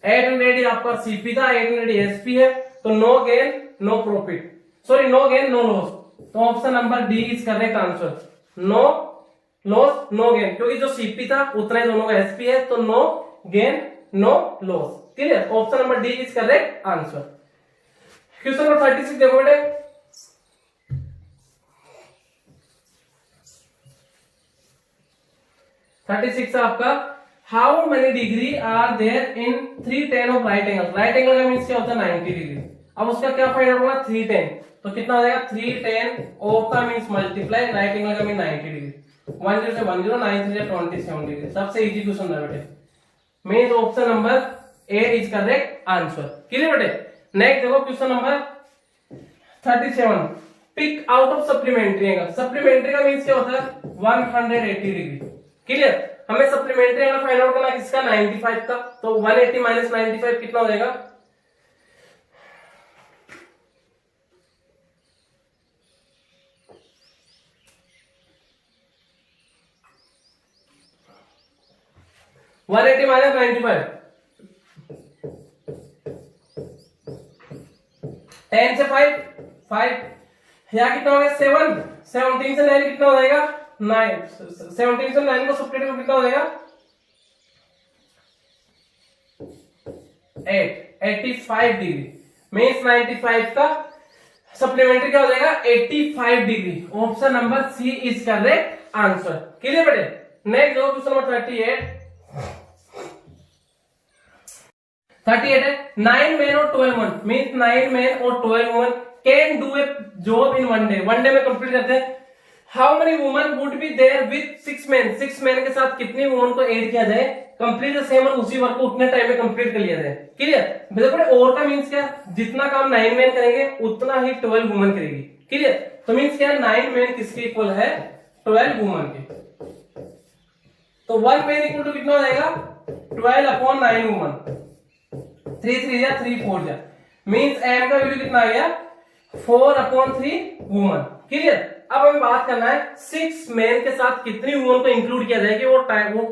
800 ही आपका सीपी था, 800 ही एसपी है, तो no gain no profit, sorry no gain no loss, तो option number D is correct answer, no loss no gain, क्योंकि जो सीपी था उतना ही दोनों का एसपी है, तो no gain no loss, clear, option number D is correct answer. Question number 36 देखो बेटे, 36 आपका, how many degree are there in 310 of right angle, right angle का मींस क्या होता है 90 डिग्री, अब उसका क्या फाइंड आउट होगा 310, तो कितना हो जाएगा 310 ऑफ का मींस मल्टीप्लाई राइट एंगल का मींस 90 डिग्री, 10 से 10, 9 से 27 डिग्री, सबसे इजी क्वेश्चन है बेटे, means option number A is correct answer, clear बेटे। नेक्स्ट देखो question number 37, pick out of supplementary angle, supplementary का मींस क्या होता है 180 डिग्री, क्लियर, हमें सप्लीमेंट्री एंगल फाइंड आउट करना है किसका 95 का, तो 180 माइनस 95 कितना हो जाएगा 180 माइनस 95, 10 से 5 5, यहाँ कितना हो गया 7, 17 से 9 कितना हो जाएगा 9, 17 से 9 को सब्ट्रैक्ट करो कितना हो जाएगा 8, 85 डिग्री, मींस 95 का सप्लीमेंट्री क्या हो जाएगा 85 degree, option number C is correct answer, clear बेटे। नेक्स्ट देखो क्वेश्चन नंबर 38 है, 9 men और 12 women, मींस 9 men और 12 women can do a job in one day में कंप्लीट करते हैं, how many woman would be there with 6 men, 6 men के साथ कितनी वुमन को ऐड किया जाए, कंप्लीट द सेम, उसी वर्क को उतने टाइम में कंप्लीट कर लिया जाए, क्लियर। देखो और का मींस क्या, जितना काम 9 men करेंगे उतना ही 12 वुमन करेगी, क्लियर, तो मींस क्या 9 men किसके इक्वल है 12 वुमन के, तो 1 man इक्वल टू कितना हो जाएगा 12 अपॉन 9 वुमन, 3 3 या 3 4 जा, मींस एम का वैल्यू कितना आ गया 4 अपॉन 3 वुमन, क्लियर। अब हमें बात करना है 6 men के साथ कितनी वुमन को इंक्लूड किया जाए कि वो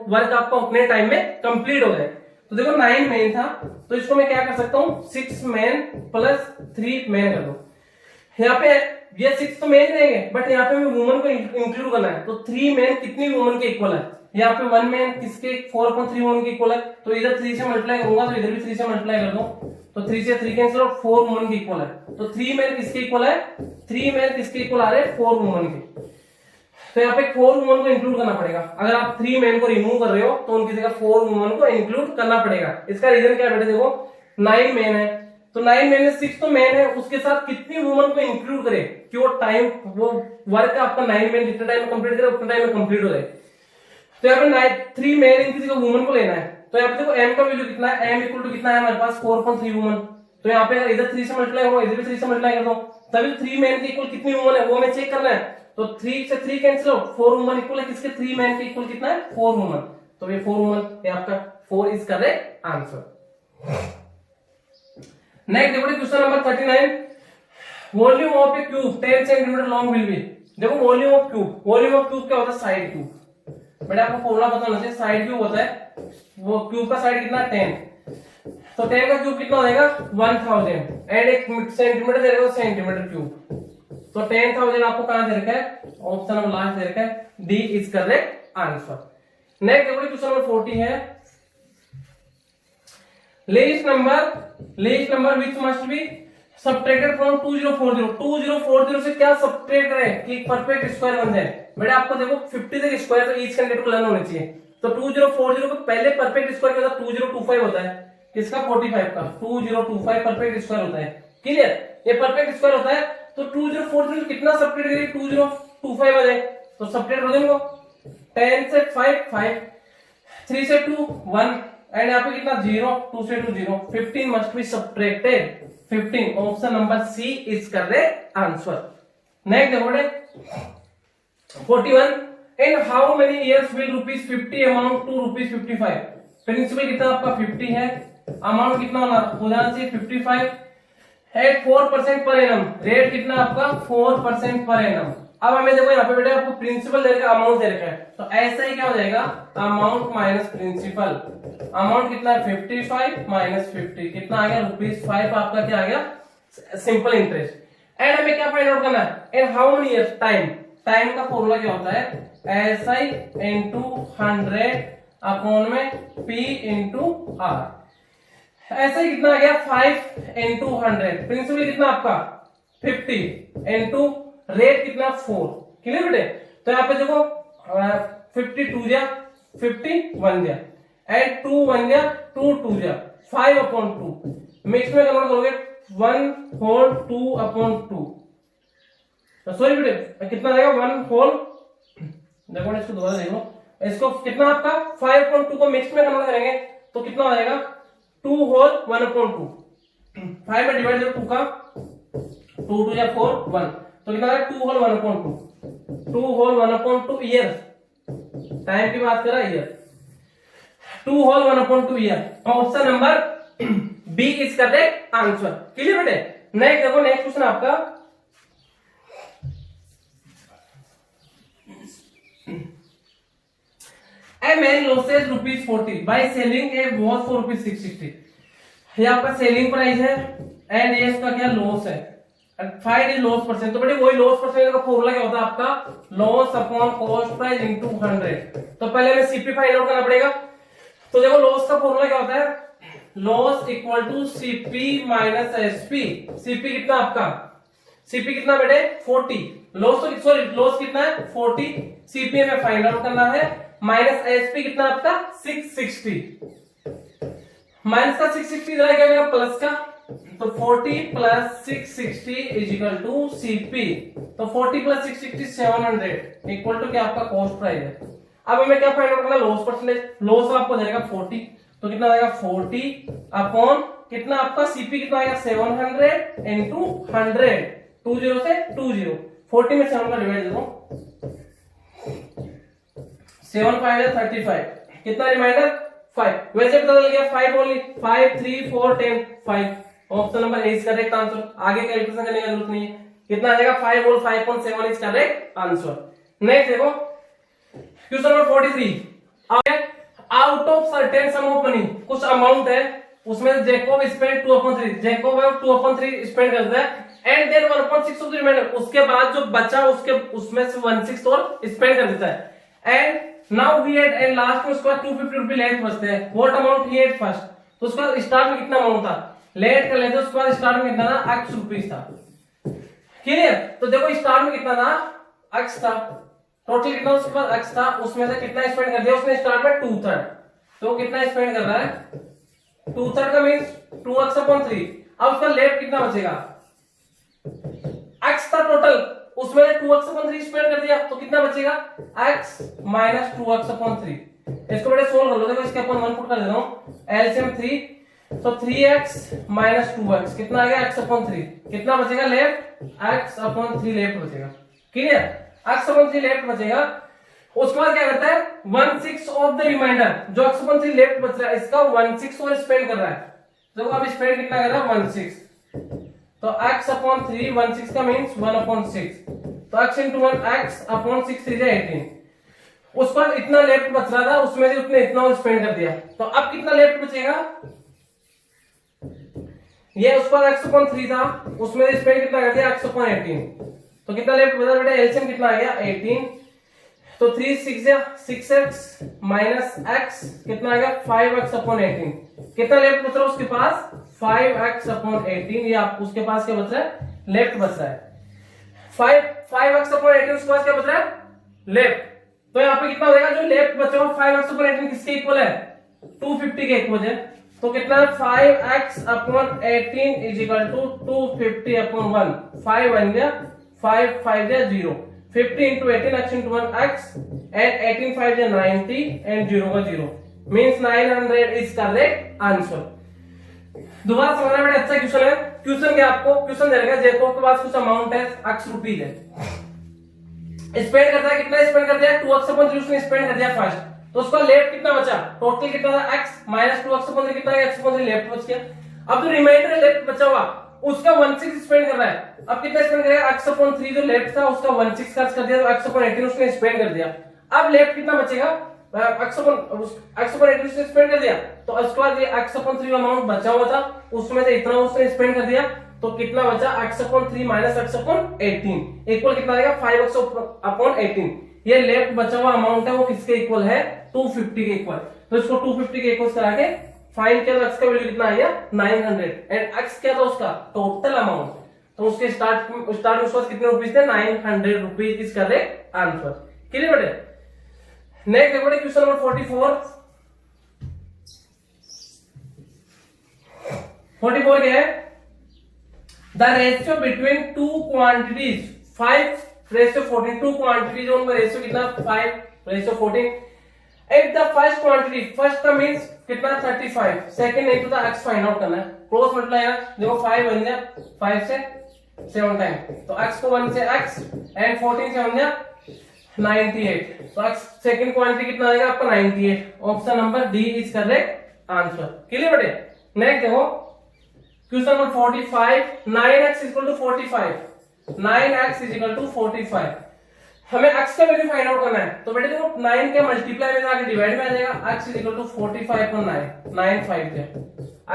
वर्क आपका उतने टाइम में कंप्लीट हो जाए, तो देखो 9 men था, तो इसको मैं क्या कर सकता हूं 6 men प्लस 3 men कर दो, यहाँ पे ये 6 तो men रहेंगे बट यहाँ पे वुमन को इंक्लूड करना है, तो 3 men कितनी वुमन के इक्वल है, यहाँ पे 1 man किसके 4.3 वुमन के इक्वल है, तो इधर 3 से मल्टीप्लाई करूंगा तो इधर भी 3 से मल्टीप्लाई कर दो, तो 3 से 3 कैंसिल और 4 वुमन के इक्वल है, तो 3 men किसके इक्वल है 3 men किसके इक्वल आ रहे हैं 4 वुमन के, तो यहाँ पे 4 वुमन को इंक्लूड करना पड़ेगा, अगर आप 3 men को रिमूव कर रहे हो तो उनकी जगह 4 वुमन को इंक्लूड करना पड़ेगा, इसका रीजन क्या है बेटे, देखो 9 men है, तो 9 men में 6 तो men है, उसके साथ कितनी वुमन को इंक्लूड करे कि वो वर्क आपका 9 men जितने टाइम में कंप्लीट करे उतने टाइम में कंप्लीट हो जाए, तो यहाँ पे 3 men इनकी जगह वुमन को लेना है, तो यहाँ पे देखो m का वैल्यू कितना है, m इक्वल टू कितना है हमारे पास 4.3 वुमन, तो यहाँ पे अगर इधर 3 से मल्टीप्लाई करो इधर भी 3 से मल्टीप्लाई कर दो, तभी 3 men के इक्वल कितनी वुमन है वो हमें चेक करना है, तो 3 से 3 कैंसिल आउट, 4 वुमन इक्वल है किसके 3 men के इक्वल कितना है 4 वुमन, तो ये 4 वुमन ये आपका 4 इज करेक्ट आंसर। नेक्स्ट देखो question number 39, volume of A cube 10 centimetre long will be, देखो वॉल्यूम ऑफ क्यूब क्या होता है साइड क्यूब, बेटा आपको फॉर्मूला पता होना चाहिए, साइड क्यूब होता है वो क्यूब का साइड कितना 10, तो 10 का क्यूब कितना हो जाएगा 1000 एंड एक सेंटीमीटर दे रखा है सेंटीमीटर क्यूब, तो 10,000 आपको कहां दे रखा है ऑप्शन नंबर लास्ट दे रखा है, D is correct answer. Next देखो क्वेश्चन नंबर 40 है, least number which must be subtracted from 2040 से क्या सब्ट्रैक्ट करें कि परफेक्ट स्क्वायर बन जाए। बेटा आपको देखो 50 तक स्क्वायर तो ईच कैंडिडेट को लर्न होने चाहिए। तो 2040 को पहले परफेक्ट स्क्वायर क्या होता है, 2025 होता है। किसका? 45 का 2025 परफेक्ट स्क्वायर होता है। क्लियर? ये परफेक्ट स्क्वायर होता है। तो 2040 कितना सब्ट्रैक्ट करेंगे, 2025 आ जाए तो सब्ट्रैक्ट कर देंगे। 10 से 5 5, 3 से 2 1 एंड यहाँ पे कितना 0, 2 से 2 0, 15 must be subtracted 15। Option number C is correct answer. Next देखो 41, in how many years will ₹50 amount to ₹55। Principal कितना आपका 50 है, अमाउंट कितना हो जाना चाहिए 55 एट 4% पर एनम। रेट कितना आपका 4% पर एनम। अब हमें देखो यहाँ पे बेटा आपको प्रिंसिपल दे रखा है, अमाउंट दे रखा है, तो ऐसा ही क्या हो जाएगा, अमाउंट माइनस प्रिंसिपल। अमाउंट कितना है 55 माइनस 50, कितना आ गया ₹5 आपका क्या आ गया, सिंपल इंटरेस्ट। एंड हमें क्या फाइंड आउट करना है, इन how many years, time. Time का फॉर्मूला क्या होता है, SI इंटू 100 अपॉन में P इंटू R। ऐसा ही कितना आ गया 5 इंटू 100। प्रिंसिपल कितना आपका 50 इंटू रेट कितना 4। क्लियर बेटे? तो यहाँ पे देखो 52 जा 51 जा एंड 2 1 जा 2 2 जा 5 अपॉन 2 मिक्स में कन्वर्ट करोगे 1 होल 2 अपॉन 2। सॉरी बेटे कितना आएगा 1 होल, देखो इसको दोबारा देख लो, इसको कितना आपका 5 अपॉन 2 को मिक्स में कन्वर्ट करेंगे तो कितना हो जाएगा 2 होल 1 अपॉन 2। 5 में डिवाइड करो 2 का 2 2 या 4 1 तो कितना है 2 whole 1 upon 2। 2 whole 1 upon 2 year, time की बात कर रहा है year, 2 whole 1 upon 2 year. Option number B is correct answer. Clear बेटे? नेक्स्ट देखो, नेक्स्ट क्वेश्चन आपका A man loses ₹40 by selling a watch for ₹660। ये आपका सेलिंग प्राइस है एंड ये इसका क्या लॉस है, फाइंड इज लॉस परसेंट। तो बेटे वही लॉस परसेंट का फॉर्मूला क्या होता है आपका, loss upon cost price into 100। तो पहले हमें सीपी फाइंड आउट करना पड़ेगा। तो देखो लॉस का फॉर्मूला क्या होता है, loss equal to CP minus SP. CP कितना आपका, सीपी कितना बेटे 40, लॉस तो सॉरी लॉस कितना है 40, सीपी में फाइंड आउट करना है, माइनस एसपी कितना आपका 660। माइनस का 660 इधर क्या आएगा प्लस का, तो 40 plus 660 is equal to CP. तो 40 प्लस 660 700 इक्वल टू क्या आपका कॉस्ट प्राइस है। अब हमें क्या फाइंड आउट करना है, लॉस परसेंटेज। लॉस आपको देगा 40 तो कितना आएगा 40 अपॉन कितना आपका सीपी कितना आएगा 700 इंटू 100, 20 से 20, 40 में 7 का डिवाइड दो 7 5 है 35, कितना रिमाइंडर 5। वैसे पता चल गया 5 only, 5 3 4 10 5। Option number A is correct answer. आगे कैलकुलेशन करने की जरूरत नहीं है। कितना आ जाएगा 5 whole 5.7 is correct answer. Next देखो question number 43, out of certain sum of money, कुछ अमाउंट है उसमें जैकब स्पेंड 2/3, जैकब 2/3 स्पेंड करता है and then 1/6 of the remainder, उसके बाद जो बचा उसके उसमें से 1/6 और स्पेंड कर देता है। And now he had and last में उसके बाद 250 रुपए लेट बचते हैं। What amount he had first, तो उसके बाद स्टार्ट में कितना अमाउंट था, लेट कर लेते उसके बाद स्टार्ट में कितना था x रुपीस था। क्लियर? तो देखो स्टार्ट में कितना था x था, टोटल कितना उसके बाद x था, उसमें से कितना स्पेंड कर दिया उसने स्टार्ट में 2/3, तो कितना स्पेंड कर रहा है 2/3 का मींस 2x/3। अब उसका लेट कितना बचेगा, x था टोटल, उसमें 2x/3 स्पेंड कर दिया तो कितना बचेगा x माइनस 2x/3। इसको बड़े सोल्व कर लो, देखो इसके अपन 1 पुट कर देता हूं, एलसीएम 3 तो 3x माइनस 2x कितना आ गया x/3, कितना बचेगा लेफ्ट x/3 लेफ्ट बचेगा। क्लियर? x/3 लेफ्ट बचेगा। उसके बाद क्या करता है 1/6 ऑफ द रिमाइंडर, जो x/3 लेफ्ट बच रहा है इसका 1/6 और स्पेंड कर रहा है। देखो अब स्पेंड कितना कर रहा है 1/6, तो x/3 1/6 का मींस 1/6, तो x into 1 x/6 3 है 18। उस पर इतना लेफ्ट बच रहा था उसमें से उसने इतना स्पेंड कर दिया, तो अब कितना लेफ्ट बचेगा, ये उस पर x/3 था उसमें स्पेंड कितना कर दिया x/18, तो कितना लेफ्ट बचा बेटा, एलसीएम कितना आ गया 18, तो 3 6x माइनस x कितना आ गया 5x/18, कितना लेफ्ट बच रहा उसके पास 5x अपॉन 18, ये आप उसके पास क्या बच रहा है, लेफ्ट बच रहा है। 5x अपॉन 18 उसके पास क्या बच रहा है, लेफ्ट। तो यहाँ पे कितना हो जाएगा, जो लेफ्ट बचा हुआ 5x अपॉन 18 किसके इक्वल है, 250 के इक्वल है। तो कितना है 5x upon 18 is equal to 250 upon 1, 5 बन गया, 5 5 या 0, 50 into 18 x into 1 x and 18 5 या 90 एंड 0 का 0 मीन्स 900 इज करेक्ट आंसर। दोबारा समझना बेटा, अच्छा क्वेश्चन है। क्वेश्चन क्या, आपको क्वेश्चन देगा जैकोब के पास कुछ अमाउंट है x रुपीज है, स्पेंड करता है, कितना स्पेंड कर दिया, 2x अपॉन 3 उसने स्पेंड कर दिया फर्स्ट, तो उसका लेफ्ट कितना बचा, टोटल कितना था x माइनस 2x अपॉन 3 कितना है, x अपॉन 3 लेफ्ट बच गया। अब जो रिमाइंडर लेफ्ट बचा हुआ उसका 16 स्पेंड कर रहा है। अब कितना स्पेंड करेगा, x अपॉन 3 जो लेफ्ट था उसका 16 खर्च कर दिया, तो x अपॉन 18 उसने स्पेंड कर दिया। अब लेफ्ट कितना बचेगा, x अपॉन 18 उसने स्पेंड कर दिया, तो उसके बाद ये x अपॉन 3 अमाउंट बचा हुआ था उसमें से इतना उसने स्पेंड कर दिया, तो कितना बचा, x upon 3 minus x upon 18 equal कितना आएगा, 5x अपॉन 18। ये लेफ्ट बचा हुआ अमाउंट है वो किसके इक्वल है, 250 के इक्वल। तो इसको 250 के इक्वल करा के फाइंड किया, तो x का वैल्यू कितना आया 900 एंड x क्या था उसका टोटल अमाउंट, तो उसके स्टार्ट में उसके पास कितने रुपीज थे, 900 rupees is correct answer. Clear बेटे। नेक्स्ट देखो बेटे क्वेश्चन नंबर 44 क्या है, the ratio between two quantities 5:14, two quantities उनका रेशियो कितना 5:14। If the first quantity, first का मींस कितना 35, second into the x find out करना है, क्रॉस मल्टीप्लाई है, देखो 5 बन गया 5 से 7 टाइम, तो x को 1 से x एंड 14 से बन गया 98, तो x सेकंड क्वांटिटी कितना आएगा आपका 98, option number D is correct answer. Clear बेटे। नेक्स्ट देखो question number 45, 9x equal to 45, 9x is equal to 45, हमें x का वैल्यू फाइंड आउट करना है। तो बेटे देखो 9 के मल्टीप्लाई में आके डिवाइड में आ जाएगा, x is equal to 45 upon 9, 9 5 थे,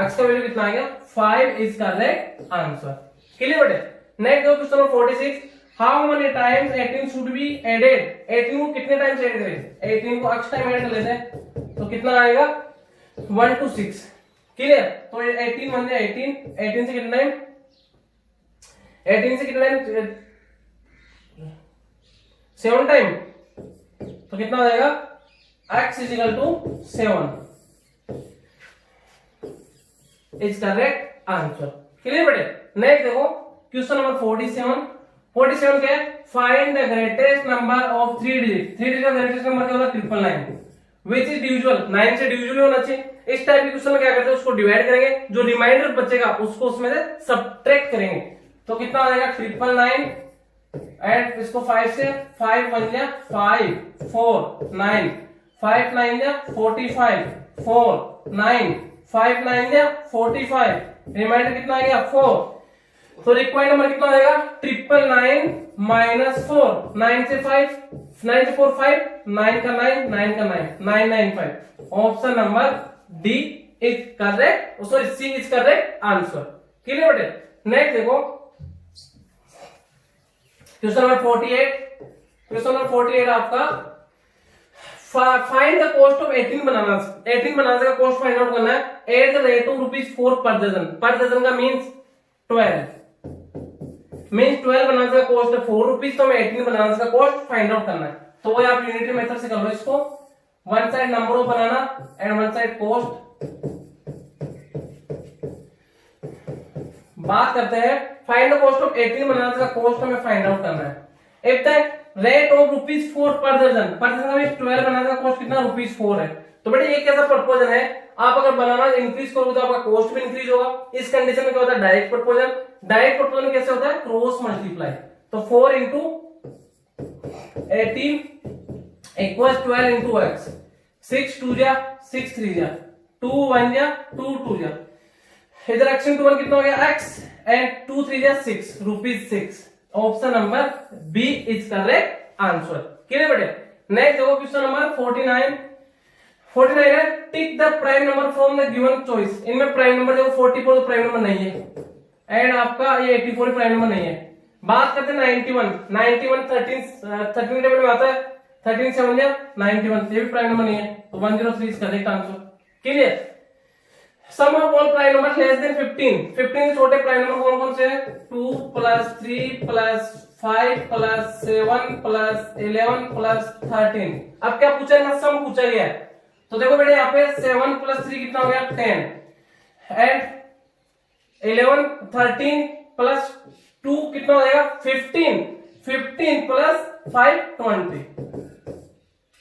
x का वैल्यू कितना आ गया 5 इज करेक्ट आंसर। क्लियर बेटे। नेक्स्ट देखो question number 46, how many times 18 should be added, 18 को कितने टाइम्स ऐड करें, 18 को x टाइम ऐड कर लेते हैं, तो कितना आएगा 1 to 6। क्लियर। तो 18 बन गया 18 से कितना टाइम, 18 से कितना टाइम 7 टाइम, तो कितना हो जाएगा x is equal to 7 is correct answer. Clear बेटे। नेक्स्ट देखो क्वेश्चन नंबर 47 क्या है, find the greatest number of 3 digit, 3 digit का ग्रेटेस्ट नंबर क्या होता है 999 विच इज डिविजिबल, 9 से डिविजिबल होना चाहिए। इस टाइप के क्वेश्चन में क्या करते हैं, उसको डिवाइड करेंगे, जो रिमाइंडर बचेगा उसको उसमें से सब्ट्रैक्ट करेंगे, तो कितना आ जाएगा 999 एंड इसको 5 से 5 बन गया 5 4 9, 5 9 या 45 4 9, 5 9 या 45, रिमाइंडर कितना आ गया 4, तो रिक्वायर्ड नंबर कितना हो जाएगा 999 माइनस 4, 9 से 5 9 से 4 5, 9 का 9 9 का 9 995, option number D is correct, sorry C is correct answer. Clear बेटे। नेक्स्ट देखो क्वेश्चन नंबर 48 आपका find the cost of 18 bananas, 18 bananas का कॉस्ट फाइंड आउट करना है एट द रेट ऑफ ₹4 पर डजन, पर डजन का मींस 12 बनानास का कॉस्ट है 4 रुपीज, तो हमें 18 बनानास का कॉस्ट फाइंड आउट करना है। तो वो आप यूनिटरी मेथड से कर लो इसको, one side number of banana and one side cost. बात करते हैं find the cost of 18 bananas का कॉस्ट हमें फाइंड आउट करना है। इफ द रेट ऑफ ₹4 पर डजन, पर डजन का मींस 12 बनाना का कॉस्ट कितना ₹4 है। तो बेटे ये कैसा प्रपोजन है, आप अगर बनाना इंक्रीज करोगे तो आपका कॉस्ट भी इंक्रीज होगा। इस कंडीशन में क्या होता है डायरेक्ट प्रपोजन, डायरेक्ट प्रपोजन कैसे होता है क्रॉस मल्टीप्लाई, तो 4 इंटू 18 इक्वल्स 12 इंटू x, 6 2 जा 6 3 जा 2 1 जा 2 2 जा, इधर x इंटू 1 कितना हो गया x एंड 2 3 जा 6 ₹6, option number B is correct answer. Clear बेटे। नेक्स्ट देखो क्वेश्चन नंबर 49 है, tick the prime number from the given choice. इनमें प्राइम नंबर देखो 44 तो प्राइम नंबर नहीं है एंड आपका ये 84 प्राइम नंबर नहीं है। बात करते हैं 91 13 टेबल में आता है, 13 से बन गया 91, ये भी प्राइम नंबर नहीं है, तो 103 is correct answer. Clear. Sum of all prime number less than 15, 15 से छोटे प्राइम नंबर कौन कौन से हैं? 2 plus 3 plus 5 plus 7 plus 11 plus 13। अब क्या पूछा है? सम पूछा गया है। तो देखो बेटे यहाँ पे 7 प्लस 3 कितना हो गया? 10 एंड 11 13 प्लस 2 कितना हो जाएगा? 15 15 प्लस 5 20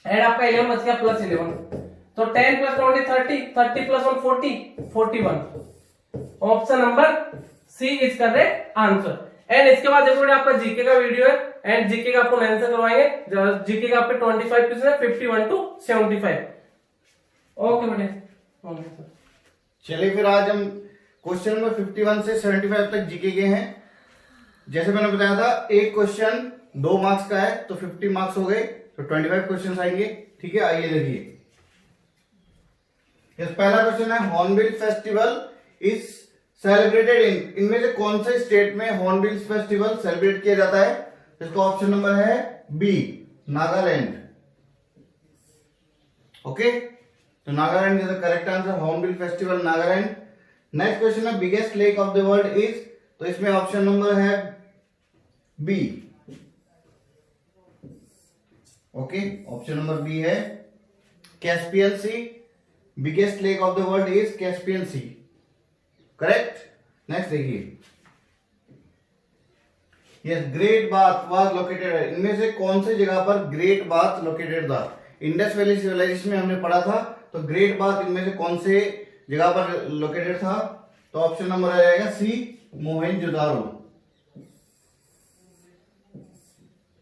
एंड आपका 11 बच गया प्लस 11। तो 10 plus 20 30 30 plus 1 40 41। Option number C is correct answer. And इसके बाद देखो आपका जीके का वीडियो है एंड जीके का आपको आंसर करवाएंगे। जीके का आपके 25 क्वेश्चन है 51 to 75। ओके बेटे चलिए फिर आज हम क्वेश्चन नंबर 51 से 75 तक जीके के हैं। जैसे मैंने बताया था एक क्वेश्चन 2 मार्क्स का है तो 50 मार्क्स हो गए, तो 25 क्वेश्चन आएंगे। ठीक है, आइए देखिए। पहला क्वेश्चन है hornbill festival is celebrated in, इनमें से कौन से स्टेट में हॉर्नबिल फेस्टिवल सेलिब्रेट किया जाता है? इसका ऑप्शन नंबर है बी, नागालैंड। ओके, तो Nagaland is the correct answer, hornbill festival Nagaland. Next question है biggest lake of the world is, तो इसमें ऑप्शन नंबर है B. Okay, option number B है Caspian sea. Biggest lake of the world is Caspian sea, correct. Next देखिए, yes great bath was located, इनमें से कौन सी जगह पर ग्रेट बाथ लोकेटेड था? इंडस वैली सिविलाइजेशन में हमने पढ़ा था, तो ग्रेट बाथ इनमें से कौन से जगह पर लोकेटेड था? तो ऑप्शन नंबर आ जाएगा C, Mohenjodaro.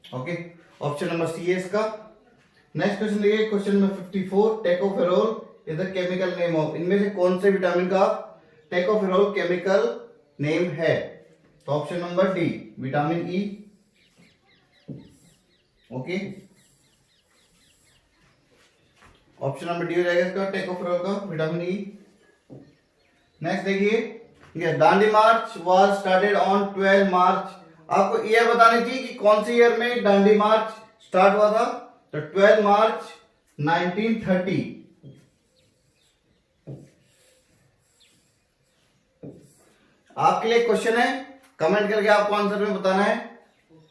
Okay, option number C है इसका। नेक्स्ट क्वेश्चन देखिए, question number 54, tocopherol is the chemical name of, इनमें से कौन से विटामिन का टेकोफेरोल केमिकल नेम है? तो option number D, vitamin E. Okay, option number D हो जाएगा इसका, टेकोफेरोल का विटामिन ई। नेक्स्ट देखिए, दांडी मार्च वाज स्टार्टेड ऑन 12 मार्च, आपको ईयर बतानी थी कि कौन सी ईयर में दांडी मार्च स्टार्ट हुआ था। तो 12 मार्च 1930। आपके लिए क्वेश्चन है, कमेंट करके आपको आंसर में बताना है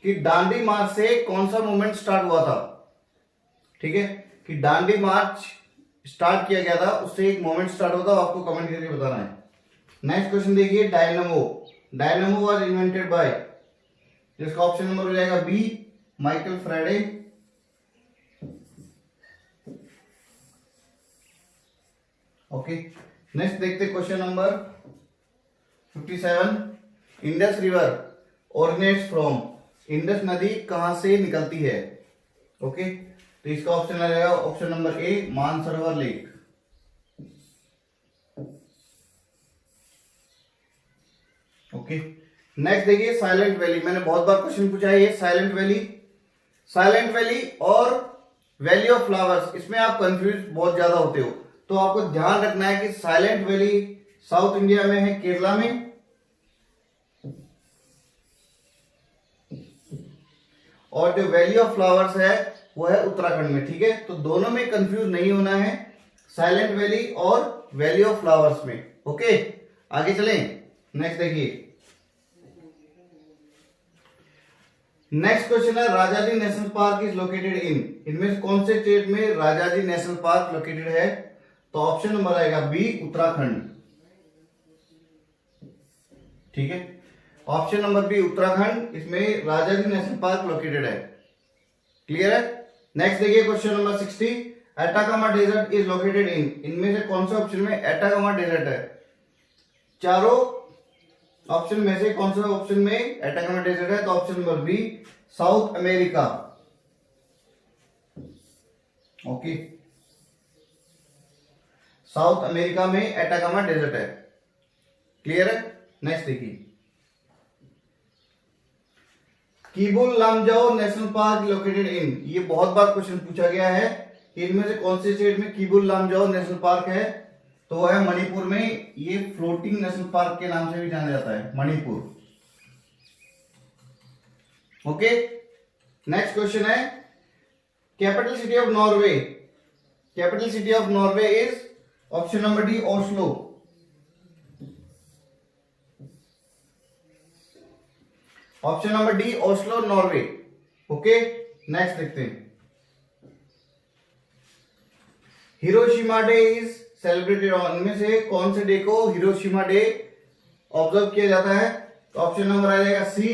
कि दांडी मार्च से कौन सा मूवमेंट स्टार्ट हुआ था। ठीक है, कि दांडी मार्च स्टार्ट किया गया था, उससे एक मूवमेंट स्टार्ट हुआ था, आपको कमेंट करके बताना है। नेक्स्ट क्वेश्चन देखिए, dynamo, dynamo was invented by, जिसका ऑप्शन नंबर हो जाएगा B, Michael Faraday. Okay, next देखते question number 57, Indus river originates from, Indus नदी कहां से निकलती है? ओके, तो इसका ऑप्शन आ जाएगा ऑप्शन नंबर ए, मानसरोवर लेक। ओके, नेक्स्ट देखिए साइलेंट वैली, मैंने बहुत बार क्वेश्चन पूछा है ये साइलेंट वैली। साइलेंट वैली और वैली ऑफ फ्लावर्स, इसमें आप कंफ्यूज बहुत ज्यादा होते हो, तो आपको ध्यान रखना है कि साइलेंट वैली साउथ इंडिया में है, केरला में, और जो वैली ऑफ फ्लावर्स है वो है उत्तराखंड में। ठीक है, तो दोनों में कंफ्यूज नहीं होना है, साइलेंट वैली और वैली ऑफ फ्लावर्स में। ओके, आगे चलें। नेक्स्ट देखिए, नेक्स्ट क्वेश्चन है Rajaji national park is located in, इनमें से कौन से स्टेट में राजाजी नेशनल पार्क लोकेटेड है? तो ऑप्शन नंबर आएगा बी, उत्तराखंड। ठीक है, ऑप्शन नंबर बी उत्तराखंड, इसमें राजाजी नेशनल पार्क लोकेटेड है। क्लियर है? नेक्स्ट देखिए question number 60, Atacama desert is located in, इनमें से कौन से ऑप्शन में एटाकामा डेजर्ट है? चारों ऑप्शन में से कौन सा ऑप्शन में एटाकामा डेजर्ट है? तो option number B, South America. Okay, South America में एटाकामा डेजर्ट है। क्लियर है? नेक्स्ट देखिए, Keibul Lamjao national park located in, ये बहुत बार क्वेश्चन पूछा गया है कि इनमें से कौन से स्टेट में कीबुल लामजाओ नेशनल पार्क है? तो वो है मणिपुर में, ये फ्लोटिंग नेशनल पार्क के नाम से भी जाना जाता है, मणिपुर। ओके, नेक्स्ट क्वेश्चन है capital city of Norway, capital city of Norway is option number D, Oslo. Option number D Oslo Norway. Okay, next देखते हैं। Hiroshima day is celebrated on, इनमें से कौन से डे को हिरोशिमा डे ऑब्जर्व किया जाता है? तो ऑप्शन नंबर आ जाएगा सी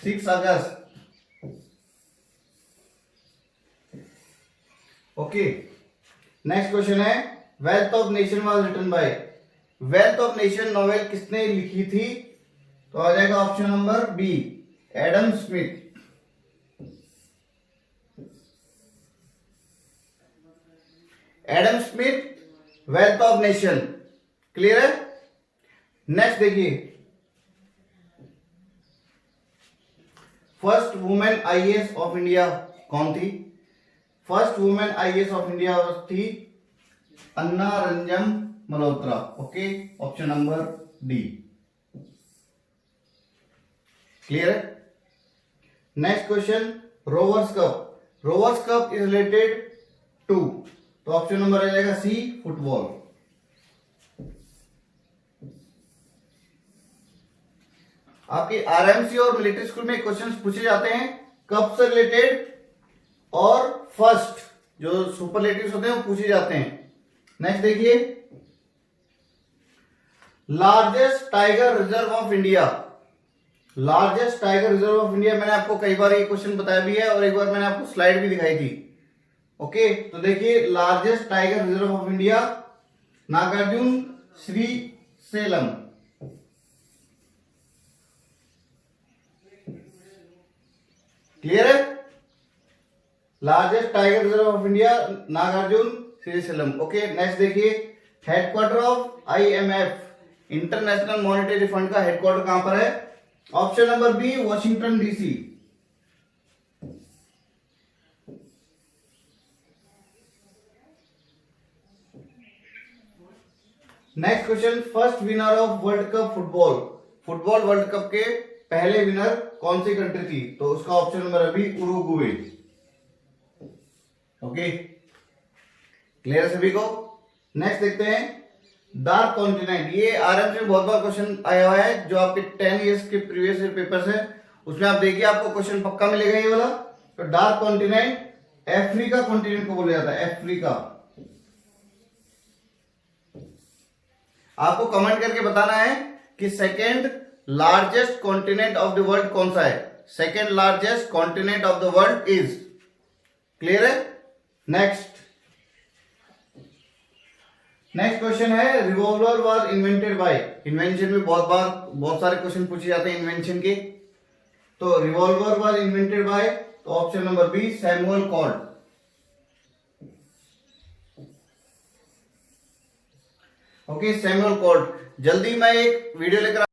6 अगस्त। ओके, नेक्स्ट क्वेश्चन है wealth of nation was written by, wealth of nation novel किसने लिखी थी? तो आ जाएगा option number B Adam Smith. Adam Smith wealth of nation, clear है। नेक्स्ट देखिए, first women IAS of India कौन थी? First women IAS of India थी Anna Ranjan Malhotra. Okay, option number D, clear है। Next question, Rovers cup, Rovers cup is related to, तो option number आ जाएगा C football. आपकी आरएमसी और मिलिट्री स्कूल में क्वेश्चंस पूछे जाते हैं कप से रिलेटेड, और फर्स्ट जो सुपरलेटिव्स होते हैं वो पूछे जाते हैं। नेक्स्ट देखिए, largest tiger reserve of India, largest tiger reserve of India, मैंने आपको कई बार ये क्वेश्चन बताया भी है और एक बार मैंने आपको स्लाइड भी दिखाई थी। ओके, तो देखिए largest tiger reserve of India Nagarjun Srisailam. Clear है, largest tiger reserve of India Nagarjun Srisailam. Okay, next देखिए, headquarter of IMF international monetary fund का हेडक्वार्टर कहां पर है? Option number B Washington DC. Next question, first winner of world cup football, football world cup के पहले winner कौन सी country थी? तो उसका ऑप्शन नंबर अभी उरुग्वे। ओके, क्लियर सभी को। नेक्स्ट देखते हैं, डार्क कॉन्टिनेंट, ये आरएमसी में बहुत बार क्वेश्चन आया हुआ है, जो आपके 10 इयर्स के प्रीवियस ईयर पेपर्स है उसमें आप देखिए आपको क्वेश्चन पक्का मिलेगा ये वाला। तो डार्क कॉन्टिनेंट अफ्रीका कॉन्टिनेंट को बोला जाता है, अफ्रीका। आपको कमेंट करके बताना है कि second largest continent of the world कौन सा है? Second largest continent of the world is, clear है। नेक्स्ट क्वेश्चन है, revolver was invented bye, invention में बहुत सारे क्वेश्चन पूछे जाते हैं इन्वेंशन के। तो रिवॉल्वर वाज इन्वेंटेड बाय, तो option number B Samuel Colt. Okay, Samuel Colt. जल्दी मैं एक वीडियो लेकर